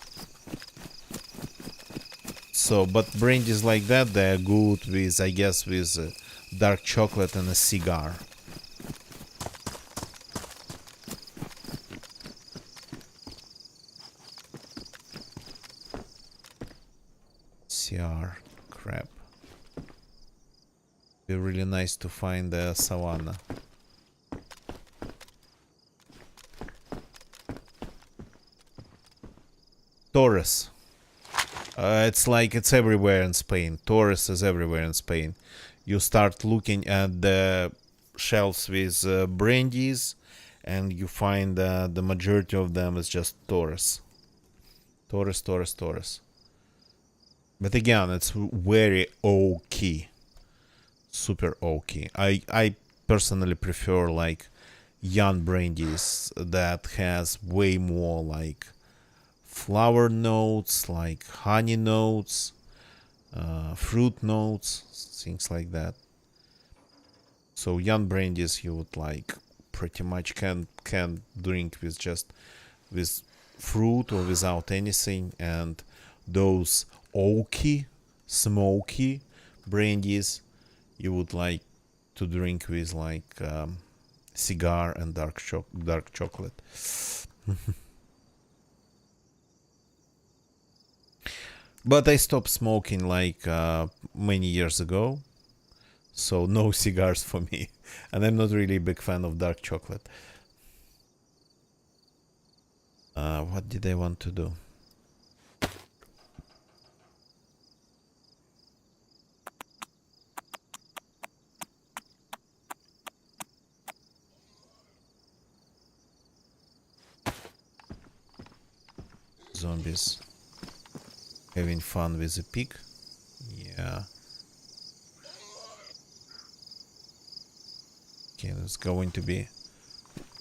So, but brandies like that, they're good with, I guess, with dark chocolate and a cigar. CR, crap. Be really nice to find the savannah. Taurus. It's like it's everywhere in Spain. Taurus is everywhere in Spain. You start looking at the shelves with brandies, and you find the majority of them is just Taurus. Taurus, Taurus, Taurus. But again, it's very oaky. Super oaky. I personally prefer like young brandies that has way more like flower notes, like honey notes, fruit notes, things like that. So young brandies you would like pretty much can drink with just with fruit or without anything, and those oaky, smoky brandies you would like to drink with like cigar and dark chocolate. But I stopped smoking like many years ago, so no cigars for me, and I'm not really a big fan of dark chocolate. What did I want to do? Zombies having fun with the pig. Yeah. Okay, there's going to be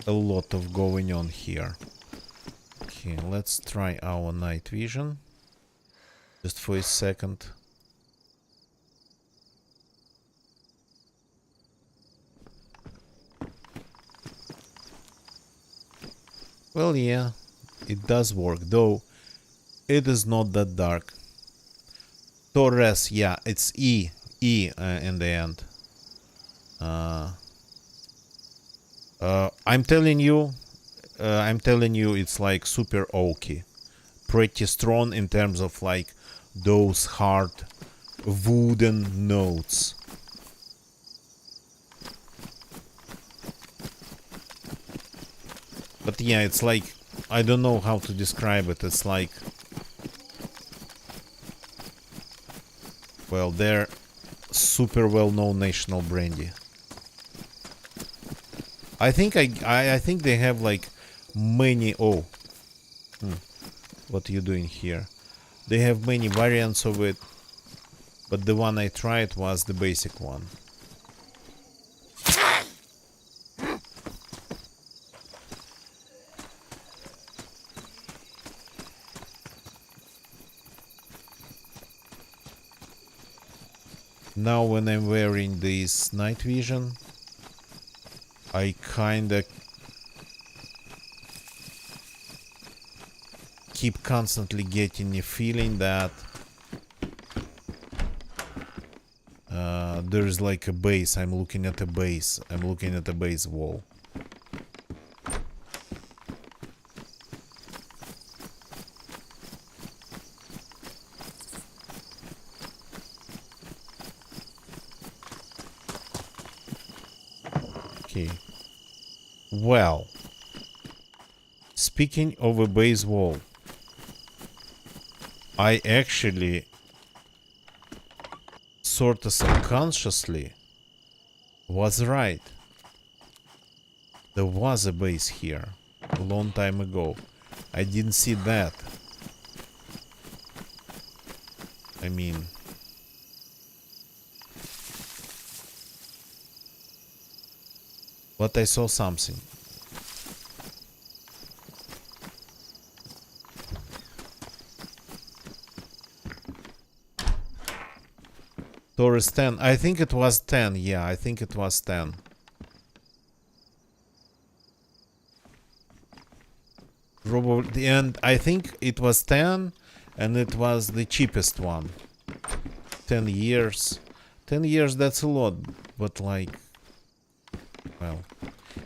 a lot of going on here. Okay, let's try our night vision. Just for a second. Well, yeah, it does work, though it is not that dark. Torres, yeah, it's E in the end. I'm telling you, it's like super oaky, pretty strong in terms of like those hard wooden notes. But yeah, it's like, I don't know how to describe it. It's like, well, they're super well-known national brandy. I think they have like many... Oh. What are you doing here? They have many variants of it, but the one I tried was the basic one. Now when I'm wearing this night vision, I kinda keep constantly getting a feeling that there's like a base. I'm looking at a base. I'm looking at a base wall. Okay. Well, speaking of a base wall, I actually sort of subconsciously was right. There was a base here a long time ago. I didn't see that. I mean, but I saw something. Taurus 10. I think it was 10. Yeah, I think it was 10. Probably, and I think it was 10, and it was the cheapest one. 10 years. 10 years, that's a lot, but like, well,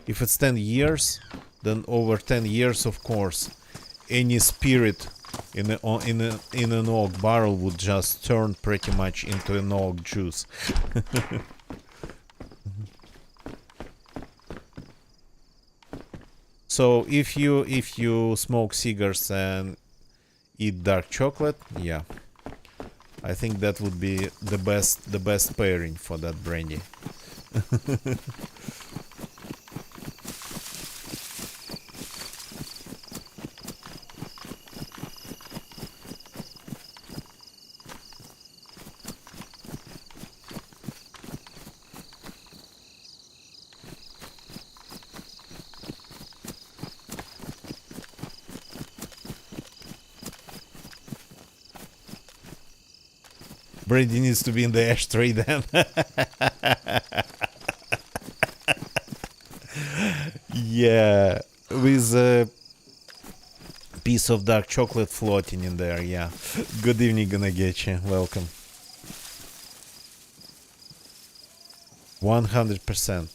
if it's 10 years, then over 10 years, of course, any spirit in an oak barrel would just turn pretty much into an oak juice. So if you smoke cigars and eat dark chocolate, yeah, I think that would be the best pairing for that brandy. Brandy needs to be in the ashtray then. Yeah, with a piece of dark chocolate floating in there, yeah. Good evening, gonna get you. Welcome. 100%.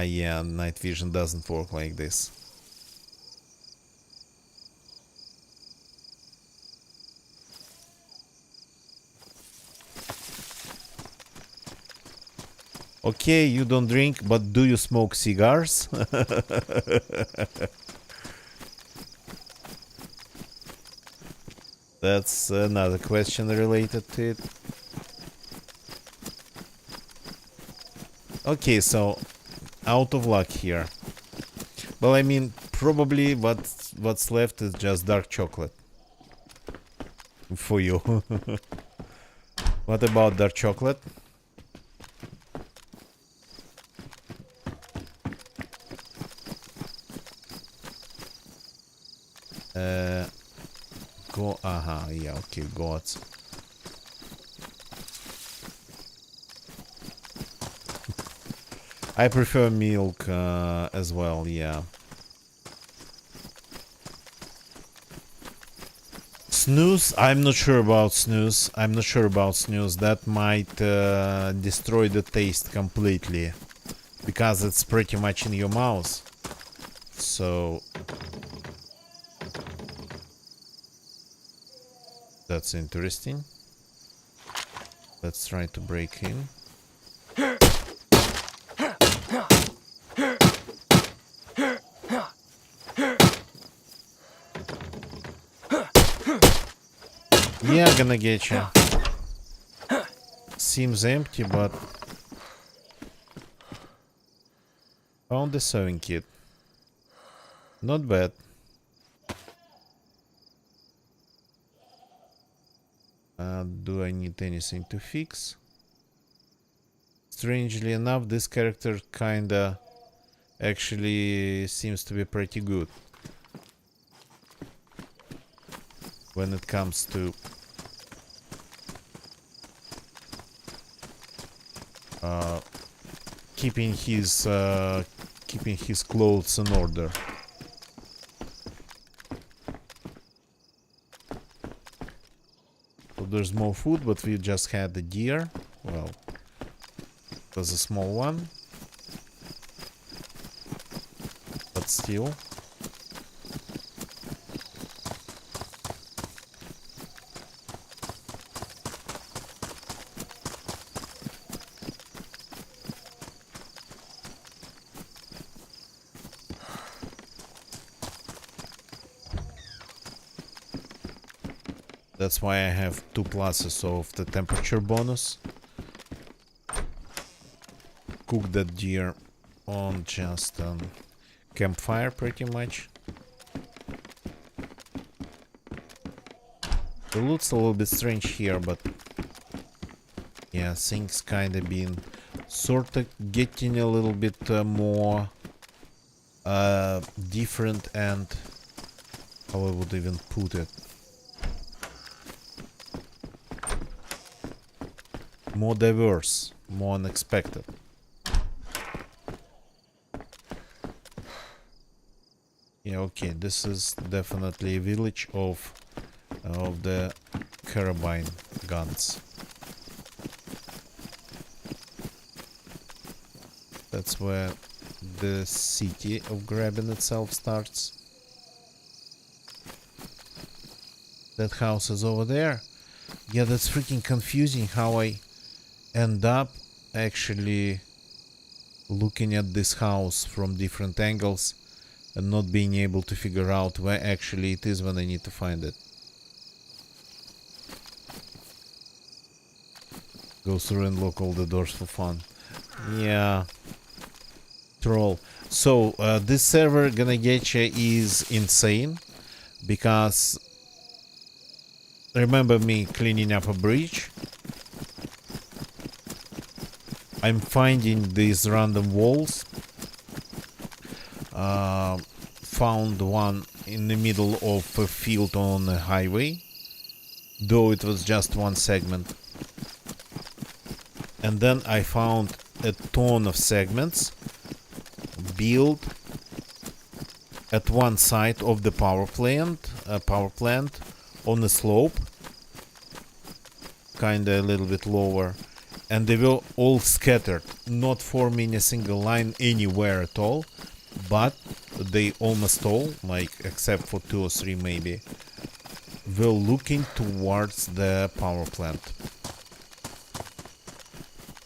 Yeah, night vision doesn't work like this. Okay, you don't drink, but do you smoke cigars? That's another question related to it. Okay, so out of luck here. Well, I mean, probably what's left is just dark chocolate for you. What about dark chocolate? Go. Yeah. Okay. Goats. I prefer milk as well, yeah. Snooze? I'm not sure about snooze. I'm not sure about snooze. That might destroy the taste completely. Because it's pretty much in your mouth. So... that's interesting. Let's try to break in. Yeah, gonna get you. seems empty, but found the sewing kit. Not bad. Do I need anything to fix? Strangely enough, this character kinda actually seems to be pretty good when it comes to keeping his clothes in order. So there's more food, but we just had the deer. Well, it was a small one, but still. That's why I have 2 pluses of the temperature bonus. Cook that deer on just campfire pretty much. The loot's a little bit strange here, but yeah, things kinda been sorta getting a little bit more different, and how I would even put it, more diverse, more unexpected. Yeah, okay, this is definitely a village of the carabine guns. That's where the city of Graben itself starts. That house is over there. Yeah, that's freaking confusing how I end up actually looking at this house from different angles and not being able to figure out where actually it is when I need to find it. Go through and lock all the doors for fun. Yeah. Troll. So, this server gonna getcha is insane, because remember me cleaning up a bridge? I'm finding these random walls. Found one in the middle of a field on a highway, though it was just one segment. And then I found a ton of segments built at one side of the power plant on a slope, kinda a little bit lower, and they were all scattered, not forming a single line anywhere at all, but they almost all, like except for 2 or 3 maybe, were looking towards the power plant.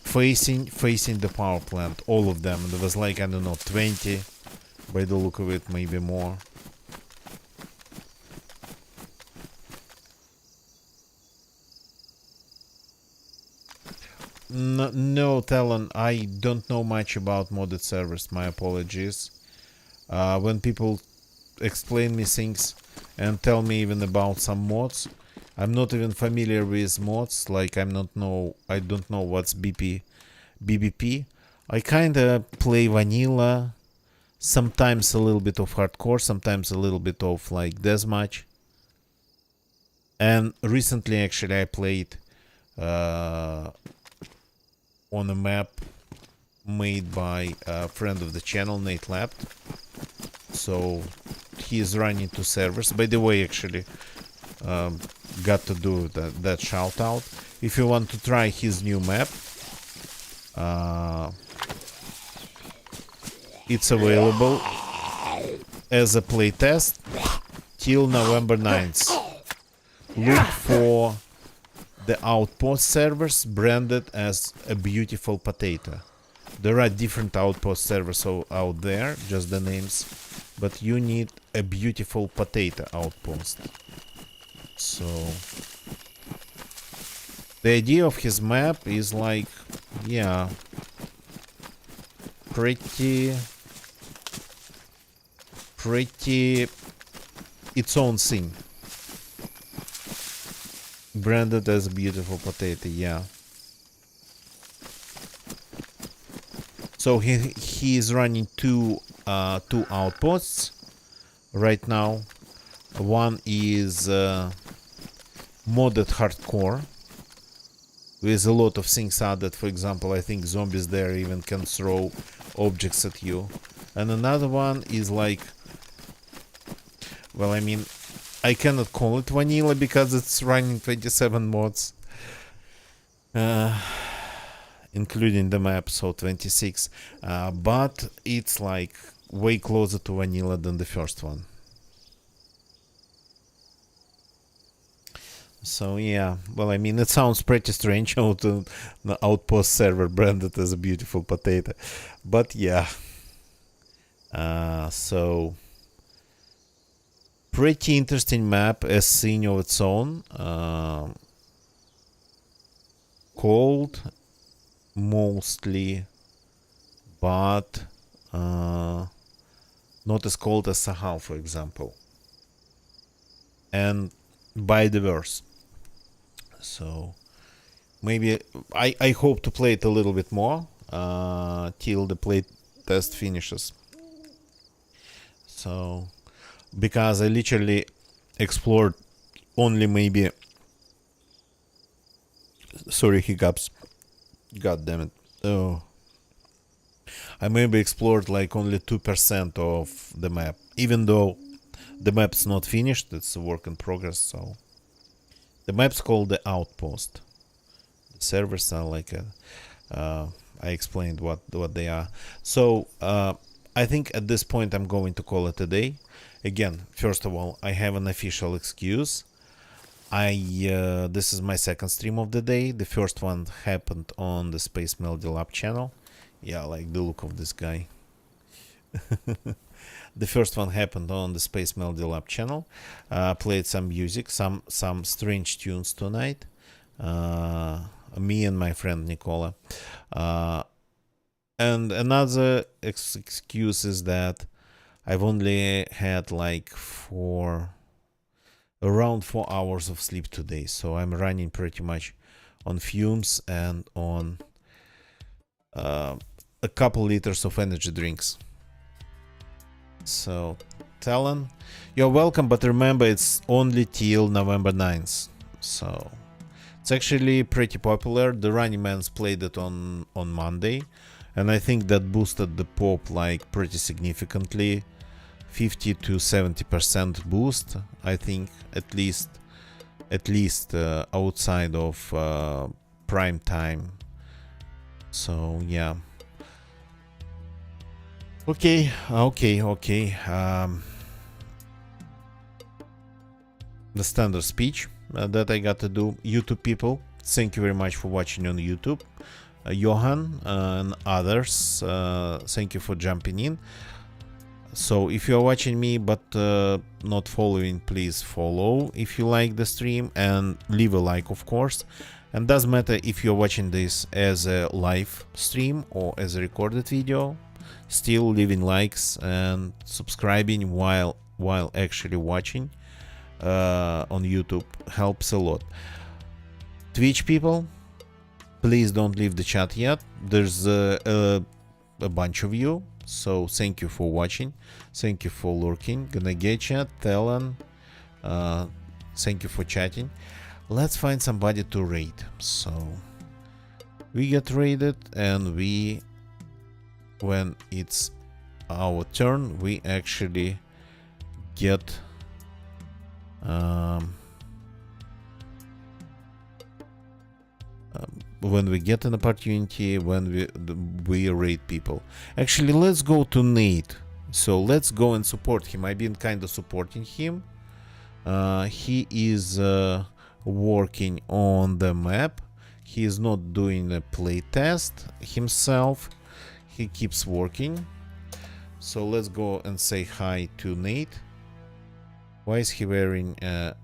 Facing the power plant, all of them. There was like, I don't know, 20 by the look of it, maybe more. No, Talon, I don't know much about modded servers, my apologies. When people explain me things and tell me even about some mods, I'm not even familiar with mods, like I don't know what's BBP. I kinda play vanilla, sometimes a little bit of hardcore, sometimes a little bit of like deathmatch. And recently actually I played on a map made by a friend of the channel, Nate Lapt. So he is running 2 servers. By the way, actually, got to do that shout out. If you want to try his new map, it's available as a playtest till November 9th. Look for the Outpost servers branded as a beautiful potato. There are different Outpost servers out there, just the names, but you need a beautiful potato outpost. So The idea of his map is like, yeah, pretty its own thing. Branded as a beautiful potato, yeah. So he is running two outposts right now. One is modded hardcore with a lot of things added. For example, I think zombies there even can throw objects at you. And another one is like, well, I mean, I cannot call it vanilla because it's running 27 mods, including the map, so 26. But it's like way closer to vanilla than the first one. So yeah, well, I mean, it sounds pretty strange how the outpost server branded as a beautiful potato, but yeah. So pretty interesting map as seen of its own. Cold mostly, but not as cold as Sahel, for example, and biodiverse. So maybe I hope to play it a little bit more till the play test finishes. So because I literally explored only maybe, sorry, hiccups, god damn it, oh, I maybe explored like only 2% of the map, even though the map's not finished, it's a work in progress. So the map's called the Outpost. The servers are like I explained what they are. So I think at this point I'm going to call it a day. Again, first of all, I have an official excuse. This is my second stream of the day. The first one happened on the Space Melody Lab channel. Yeah, I like the look of this guy. The first one happened on the Space Melody Lab channel. Played some music, some strange tunes tonight. Me and my friend Nicola. And another excuse is that I've only had like around 4 hours of sleep today, so I'm running pretty much on fumes and on a couple liters of energy drinks. So, Talon, you're welcome, but remember it's only till November 9th. So, it's actually pretty popular. The Running Mans played it on Monday, and I think that boosted the pop like pretty significantly. 50 to 70% boost, I think, at least outside of prime time. So, yeah. Okay. The standard speech that I got to do. YouTube people, thank you very much for watching on YouTube. Johan and others, thank you for jumping in. So if you're watching me but not following, please follow if you like the stream and leave a like, of course. And doesn't matter if you're watching this as a live stream or as a recorded video. Still leaving likes and subscribing while actually watching on YouTube helps a lot. Twitch people, please don't leave the chat yet. There's a bunch of you, so thank you for watching, thank you for lurking. Gonna get you, Talon, thank you for chatting. Let's find somebody to raid. So we get raided, and when it's our turn, we actually get when we get an opportunity, when we raid people. Actually, let's go to Nate. So let's go and support him. I've been kind of supporting him. He is working on the map. He is not doing a play test himself. He keeps working. So let's go and say hi to Nate. Why is he wearing a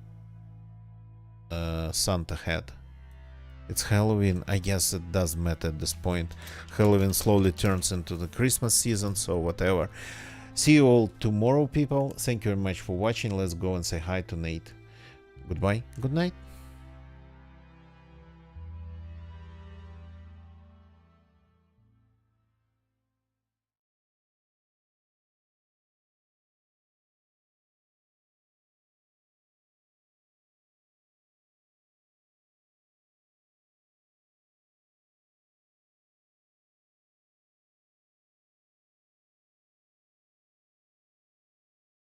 Santa hat? It's Halloween. I guess it does matter at this point. Halloween slowly turns into the Christmas season, so whatever. See you all tomorrow, people. Thank you very much for watching. Let's go and say hi to Nate. Goodbye. Good night.